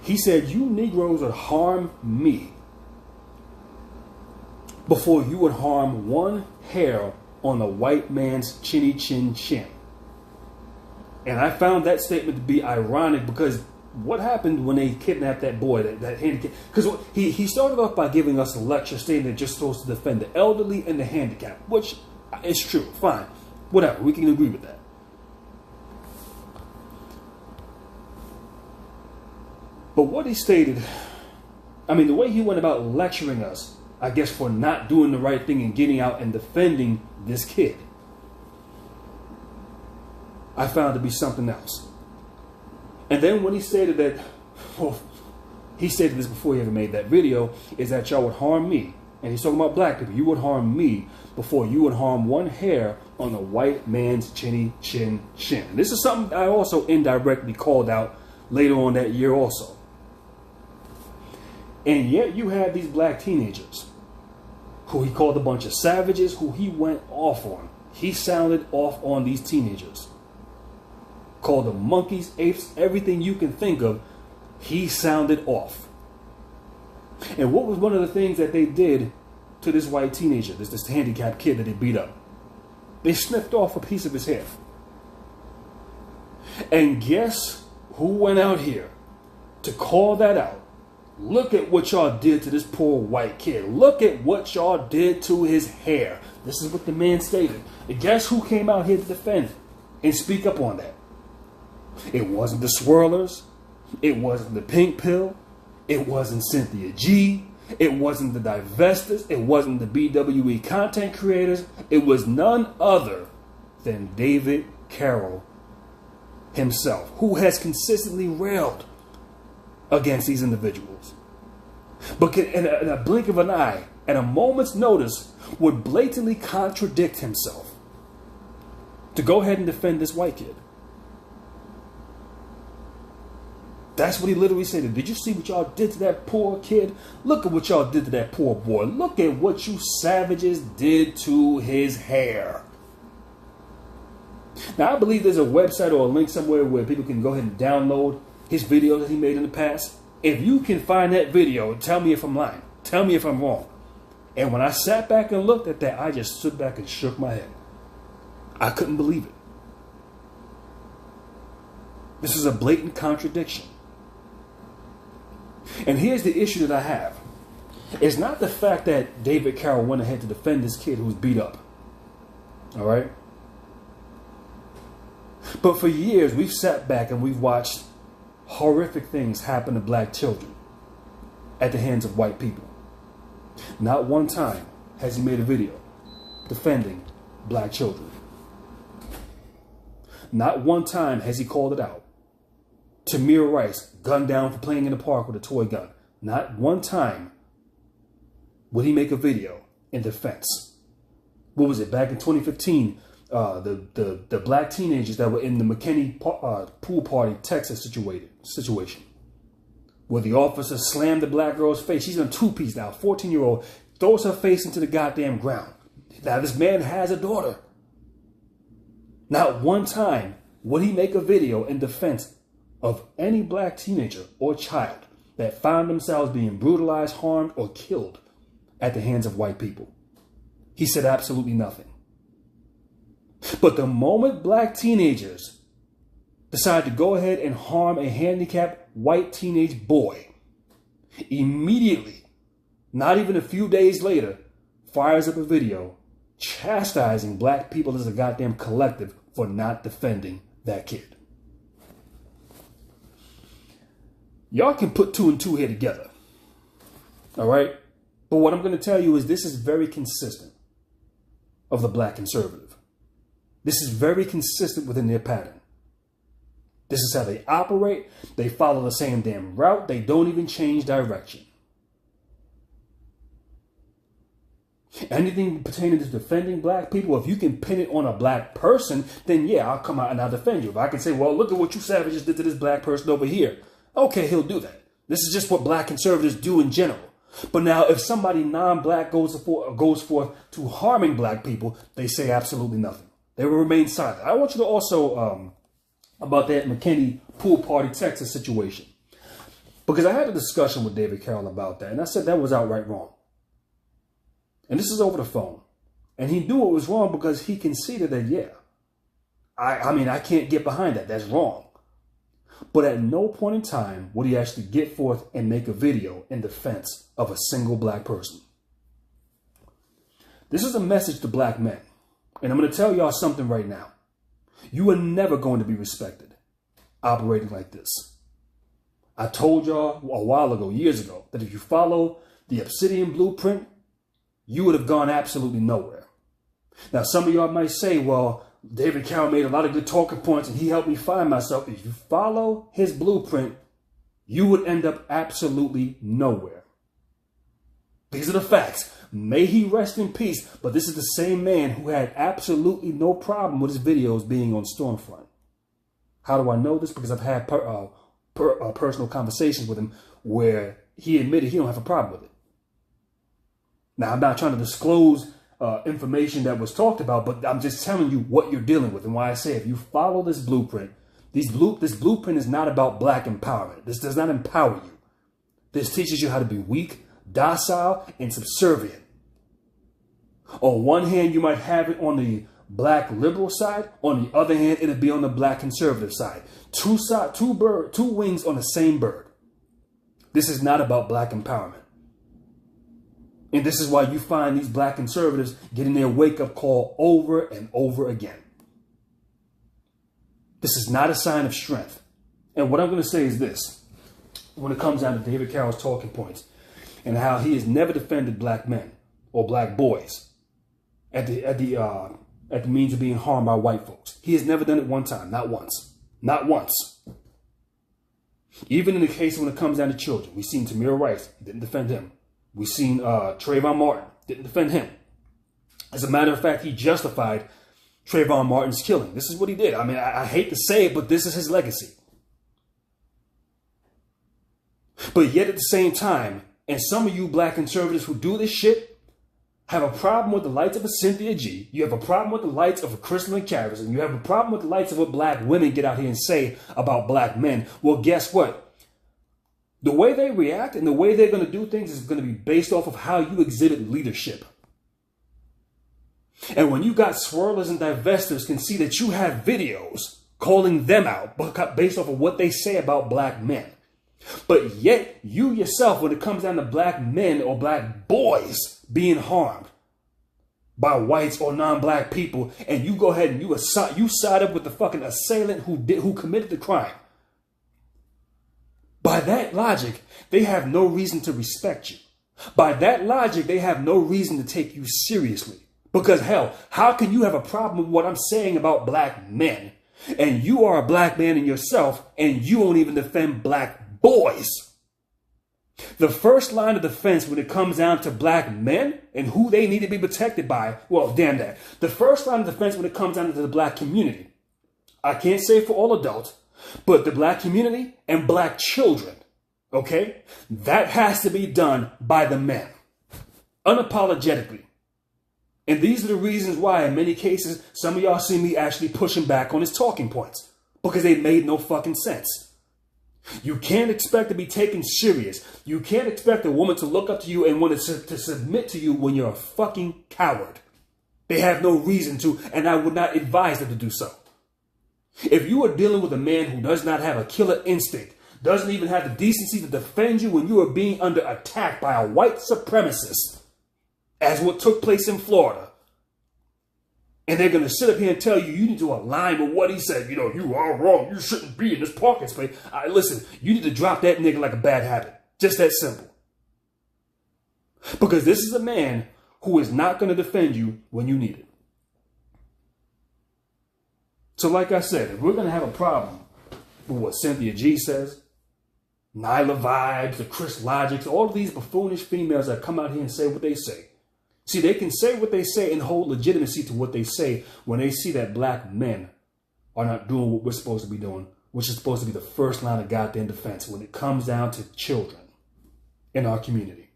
He said, you Negroes would harm me before you would harm one hair on a white man's chinny chin chin. And I found that statement to be ironic because what happened when they kidnapped that boy, that handicapped? Because he started off by giving us a lecture stating they're just supposed to defend the elderly and the handicapped, which is true. Fine. Whatever. We can agree with that. But what he stated, I mean, the way he went about lecturing us, I guess, for not doing the right thing and getting out and defending this kid, I found to be something else. And then when he stated that, well, he stated this before he ever made that video, is that y'all would harm me. And he's talking about black people. You would harm me before you would harm one hair on a white man's chinny chin chin. And this is something I also indirectly called out later on that year also. And yet you had these black teenagers who he called a bunch of savages, who he went off on. He sounded off on these teenagers. Called them monkeys, apes, everything you can think of, he sounded off. And what was one of the things that they did to this white teenager, this handicapped kid that they beat up? They snipped off a piece of his hair. And guess who went out here to call that out? Look at what y'all did to this poor white kid. Look at what y'all did to his hair. This is what the man stated. And guess who came out here to defend and speak up on that? It wasn't the swirlers. It wasn't the pink pill. It wasn't Cynthia G. It wasn't the divestors. It wasn't the BWE content creators. It was none other than David Carroll himself, who has consistently railed against these individuals. But in a blink of an eye, at a moment's notice, would blatantly contradict himself to go ahead and defend this white kid. That's what he literally said. Did you see what y'all did to that poor kid? Look at what y'all did to that poor boy. Look at what you savages did to his hair. Now, I believe there's a website or a link somewhere where people can go ahead and download his videos that he made in the past. If you can find that video, tell me if I'm lying. Tell me if I'm wrong. And when I sat back and looked at that, I just stood back and shook my head. I couldn't believe it. This is a blatant contradiction. And here's the issue that I have. It's not the fact that David Carroll went ahead to defend this kid who was beat up. All right? But for years, we've sat back and we've watched horrific things happen to black children at the hands of white people. Not one time has he made a video defending black children. Not one time has he called it out. Tamir Rice, gunned down for playing in the park with a toy gun. Not one time would he make a video in defense. What was it? Back in 2015, the black teenagers that were in the McKinney pool party, Texas situation, where the officer slammed the black girl's face. She's in a two-piece now, 14-year-old, throws her face into the goddamn ground. Now this man has a daughter. Not one time would he make a video in defense of any black teenager or child that found themselves being brutalized, harmed, or killed at the hands of white people. He said absolutely nothing. But the moment black teenagers decide to go ahead and harm a handicapped white teenage boy, immediately, not even a few days later, fires up a video chastising black people as a goddamn collective for not defending that kid. Y'all can put two and two here together. All right? But what I'm going to tell you is this is very consistent of the black conservative. This is very consistent within their pattern. This is how they operate. They follow the same damn route. They don't even change direction. Anything pertaining to defending black people, if you can pin it on a black person, then yeah, I'll come out and I'll defend you. If I can say, well, look at what you savages did to this black person over here. Okay, he'll do that. This is just what black conservatives do in general. But now if somebody non-black goes forth to harming black people, they say absolutely nothing. They will remain silent. I want you to also, about that McKinney pool party, Texas situation. Because I had a discussion with David Carroll about that. And I said that was outright wrong. And this is over the phone. And he knew it was wrong because he conceded that, yeah, I mean, I can't get behind that. That's wrong. But at no point in time would he actually get forth and make a video in defense of a single black person. This is a message to black men. And I'm going to tell y'all something right now. You are never going to be respected operating like this. I told y'all a while ago, years ago, that if you follow the Obsidian blueprint, you would have gone absolutely nowhere. Now, some of y'all might say, well, David Carroll made a lot of good talking points and he helped me find myself. If you follow his blueprint, you would end up absolutely nowhere. These are the facts. May he rest in peace. But this is the same man who had absolutely no problem with his videos being on Stormfront. How do I know this? Because I've had personal conversations with him where he admitted he don't have a problem with it. Now, I'm not trying to disclose information that was talked about, but I'm just telling you what you're dealing with and why I say if you follow this blueprint, this blueprint is not about black empowerment. This does not empower you. This teaches you how to be weak, docile, and subservient. On one hand, you might have it on the black liberal side. On the other hand, it'll be on the black conservative side. Two wings on the same bird. This is not about black empowerment. And this is why you find these black conservatives getting their wake-up call over and over again. This is not a sign of strength. And what I'm going to say is this. When it comes down to David Carroll's talking points and how he has never defended black men or black boys at the means of being harmed by white folks. He has never done it one time. Not once. Not once. Even in the case when it comes down to children. We've seen Tamir Rice. He didn't defend him. We've seen Trayvon Martin. Didn't defend him. As a matter of fact, he justified Trayvon Martin's killing. This is what he did. I mean, I hate to say it, but this is his legacy. But yet at the same time, and some of you black conservatives who do this shit have a problem with the lights of a Cynthia G. You have a problem with the lights of a Crystal Chavis, and you have a problem with the lights of what black women get out here and say about black men. Well, guess what? The way they react and the way they're going to do things is going to be based off of how you exhibit leadership. And when you got swirlers and divestors can see that you have videos calling them out based off of what they say about black men. But yet you yourself, when it comes down to black men or black boys being harmed by whites or non-black people, and you go ahead and you side up with the fucking assailant who committed the crime. By that logic, they have no reason to respect you. By that logic, they have no reason to take you seriously. Because hell, how can you have a problem with what I'm saying about black men? And you are a black man in yourself, and you won't even defend black boys. The first line of defense when it comes down to black men and who they need to be protected by, well, damn that. The first line of defense when it comes down to the black community, I can't say for all adults, but the black community and black children, okay? That has to be done by the men, unapologetically. And these are the reasons why, in many cases, some of y'all see me actually pushing back on his talking points, because they made no fucking sense. You can't expect to be taken serious. You can't expect a woman to look up to you and want to submit to you when you're a fucking coward. They have no reason to, and I would not advise them to do so. If you are dealing with a man who does not have a killer instinct, doesn't even have the decency to defend you when you are being under attack by a white supremacist, as what took place in Florida, and they're going to sit up here and tell you, you need to align with what he said. You know, you are wrong. You shouldn't be in this parking space. Listen, you need to drop that nigga like a bad habit. Just that simple. Because this is a man who is not going to defend you when you need it. So like I said, if we're going to have a problem with what Cynthia G says, Nyla Vibes, the Chris Logics, all of these buffoonish females that come out here and say what they say. See, they can say what they say and hold legitimacy to what they say when they see that black men are not doing what we're supposed to be doing, which is supposed to be the first line of goddamn defense when it comes down to children in our community.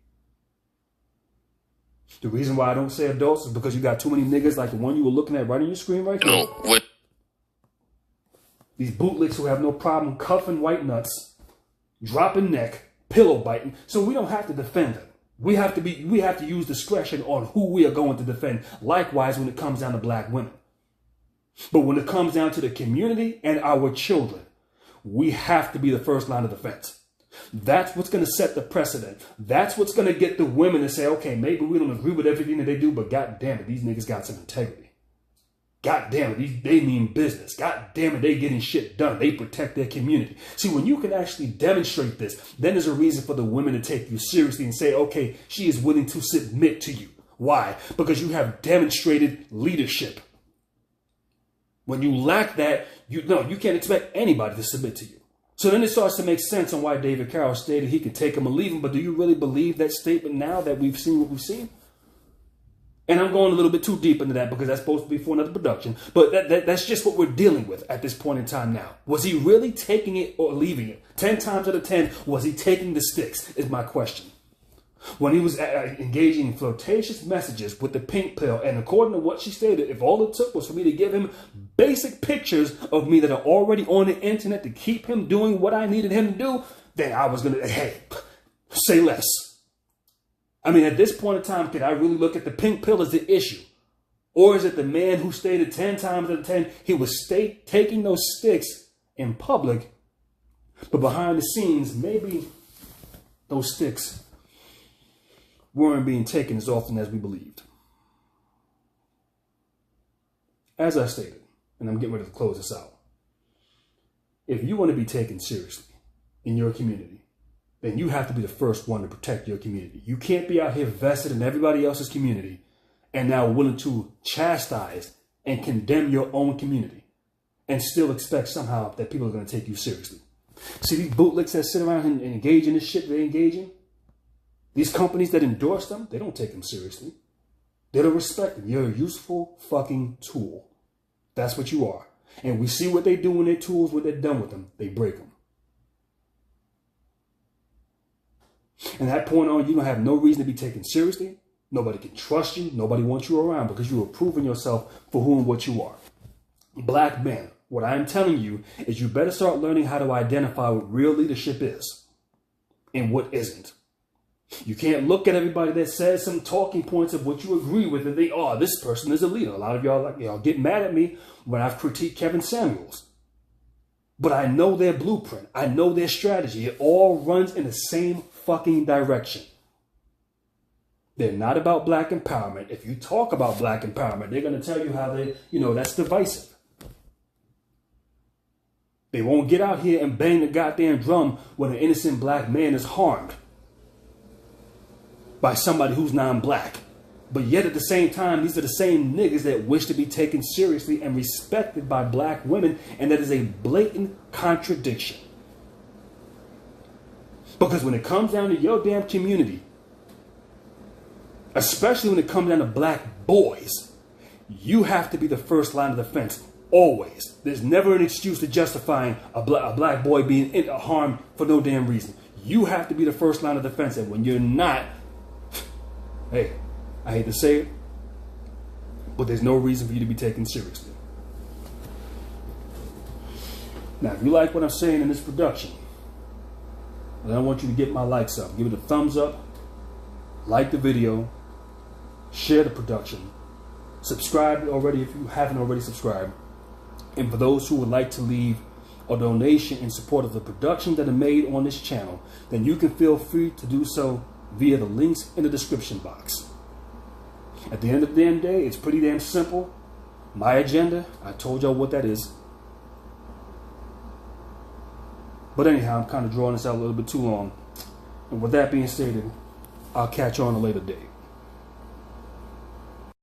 The reason why I don't say adults is because you got too many niggas like the one you were looking at right on your screen right now. These bootlicks who have no problem cuffing white nuts, dropping neck, pillow biting, so we don't have to defend them. We have to use discretion on who we are going to defend. Likewise, when it comes down to black women. But when it comes down to the community and our children, we have to be the first line of defense. That's what's going to set the precedent. That's what's going to get the women to say, okay, maybe we don't agree with everything that they do, but God damn it, these niggas got some integrity. God damn it, they mean business. God damn it, they getting shit done. They protect their community. See, when you can actually demonstrate this, then there's a reason for the women to take you seriously and say, okay, she is willing to submit to you. Why? Because you have demonstrated leadership. When you lack that, you can't expect anybody to submit to you. So then it starts to make sense on why David Carroll stated he could take him or leave him. But do you really believe that statement now that we've seen what we've seen? And I'm going a little bit too deep into that because that's supposed to be for another production. But that's just what we're dealing with at this point in time now. Was he really taking it or leaving it? 10 times out of 10, was he taking the sticks is my question. When he was engaging in flirtatious messages with the pink pill, and according to what she stated, if all it took was for me to give him basic pictures of me that are already on the internet to keep him doing what I needed him to do, then I was going to, hey, say less. I mean, at this point in time, can I really look at the pink pill as the issue? Or is it the man who stated 10 times out of 10, he was taking those sticks in public, but behind the scenes, maybe those sticks weren't being taken as often as we believed. As I stated, and I'm getting ready to close this out, if you want to be taken seriously in your community, then you have to be the first one to protect your community. You can't be out here vested in everybody else's community and now willing to chastise and condemn your own community and still expect somehow that people are going to take you seriously. See, these bootlicks that sit around and engage in this shit they engage in, these companies that endorse them, they don't take them seriously. They don't respect them. You're a useful fucking tool. That's what you are. And we see what they do when their tools, what they're done with them. They break them. And at that point on, you don't have no reason to be taken seriously. Nobody can trust you. Nobody wants you around because you are proving yourself for who and what you are. Black men, what I'm telling you is you better start learning how to identify what real leadership is and what isn't. You can't look at everybody that says some talking points of what you agree with and think, oh, this person is a leader. A lot of y'all get mad at me when I've critiqued Kevin Samuels. But I know their blueprint. I know their strategy. It all runs in the same fucking direction. They're not about black empowerment. If you talk about black empowerment, they're going to tell you how that's divisive. They won't get out here and bang the goddamn drum when an innocent black man is harmed by somebody who's non-black. But yet at the same time, these are the same niggas that wish to be taken seriously and respected by black women. And that is a blatant contradiction. Because when it comes down to your damn community, especially when it comes down to black boys, you have to be the first line of defense. Always. There's never an excuse to justifying a black boy being harmed for no damn reason. You have to be the first line of defense. And when you're not, hey, I hate to say it, but there's no reason for you to be taken seriously. Now, if you like what I'm saying in this production, then I want you to get my likes up. Give it a thumbs up, like the video, share the production, subscribe already if you haven't already subscribed. And for those who would like to leave a donation in support of the production that are made on this channel, then you can feel free to do so via the links in the description box. At the end of the damn day, it's pretty damn simple. My agenda, I told y'all what that is. But anyhow, I'm kind of drawing this out a little bit too long. And with that being stated, I'll catch you on a later date.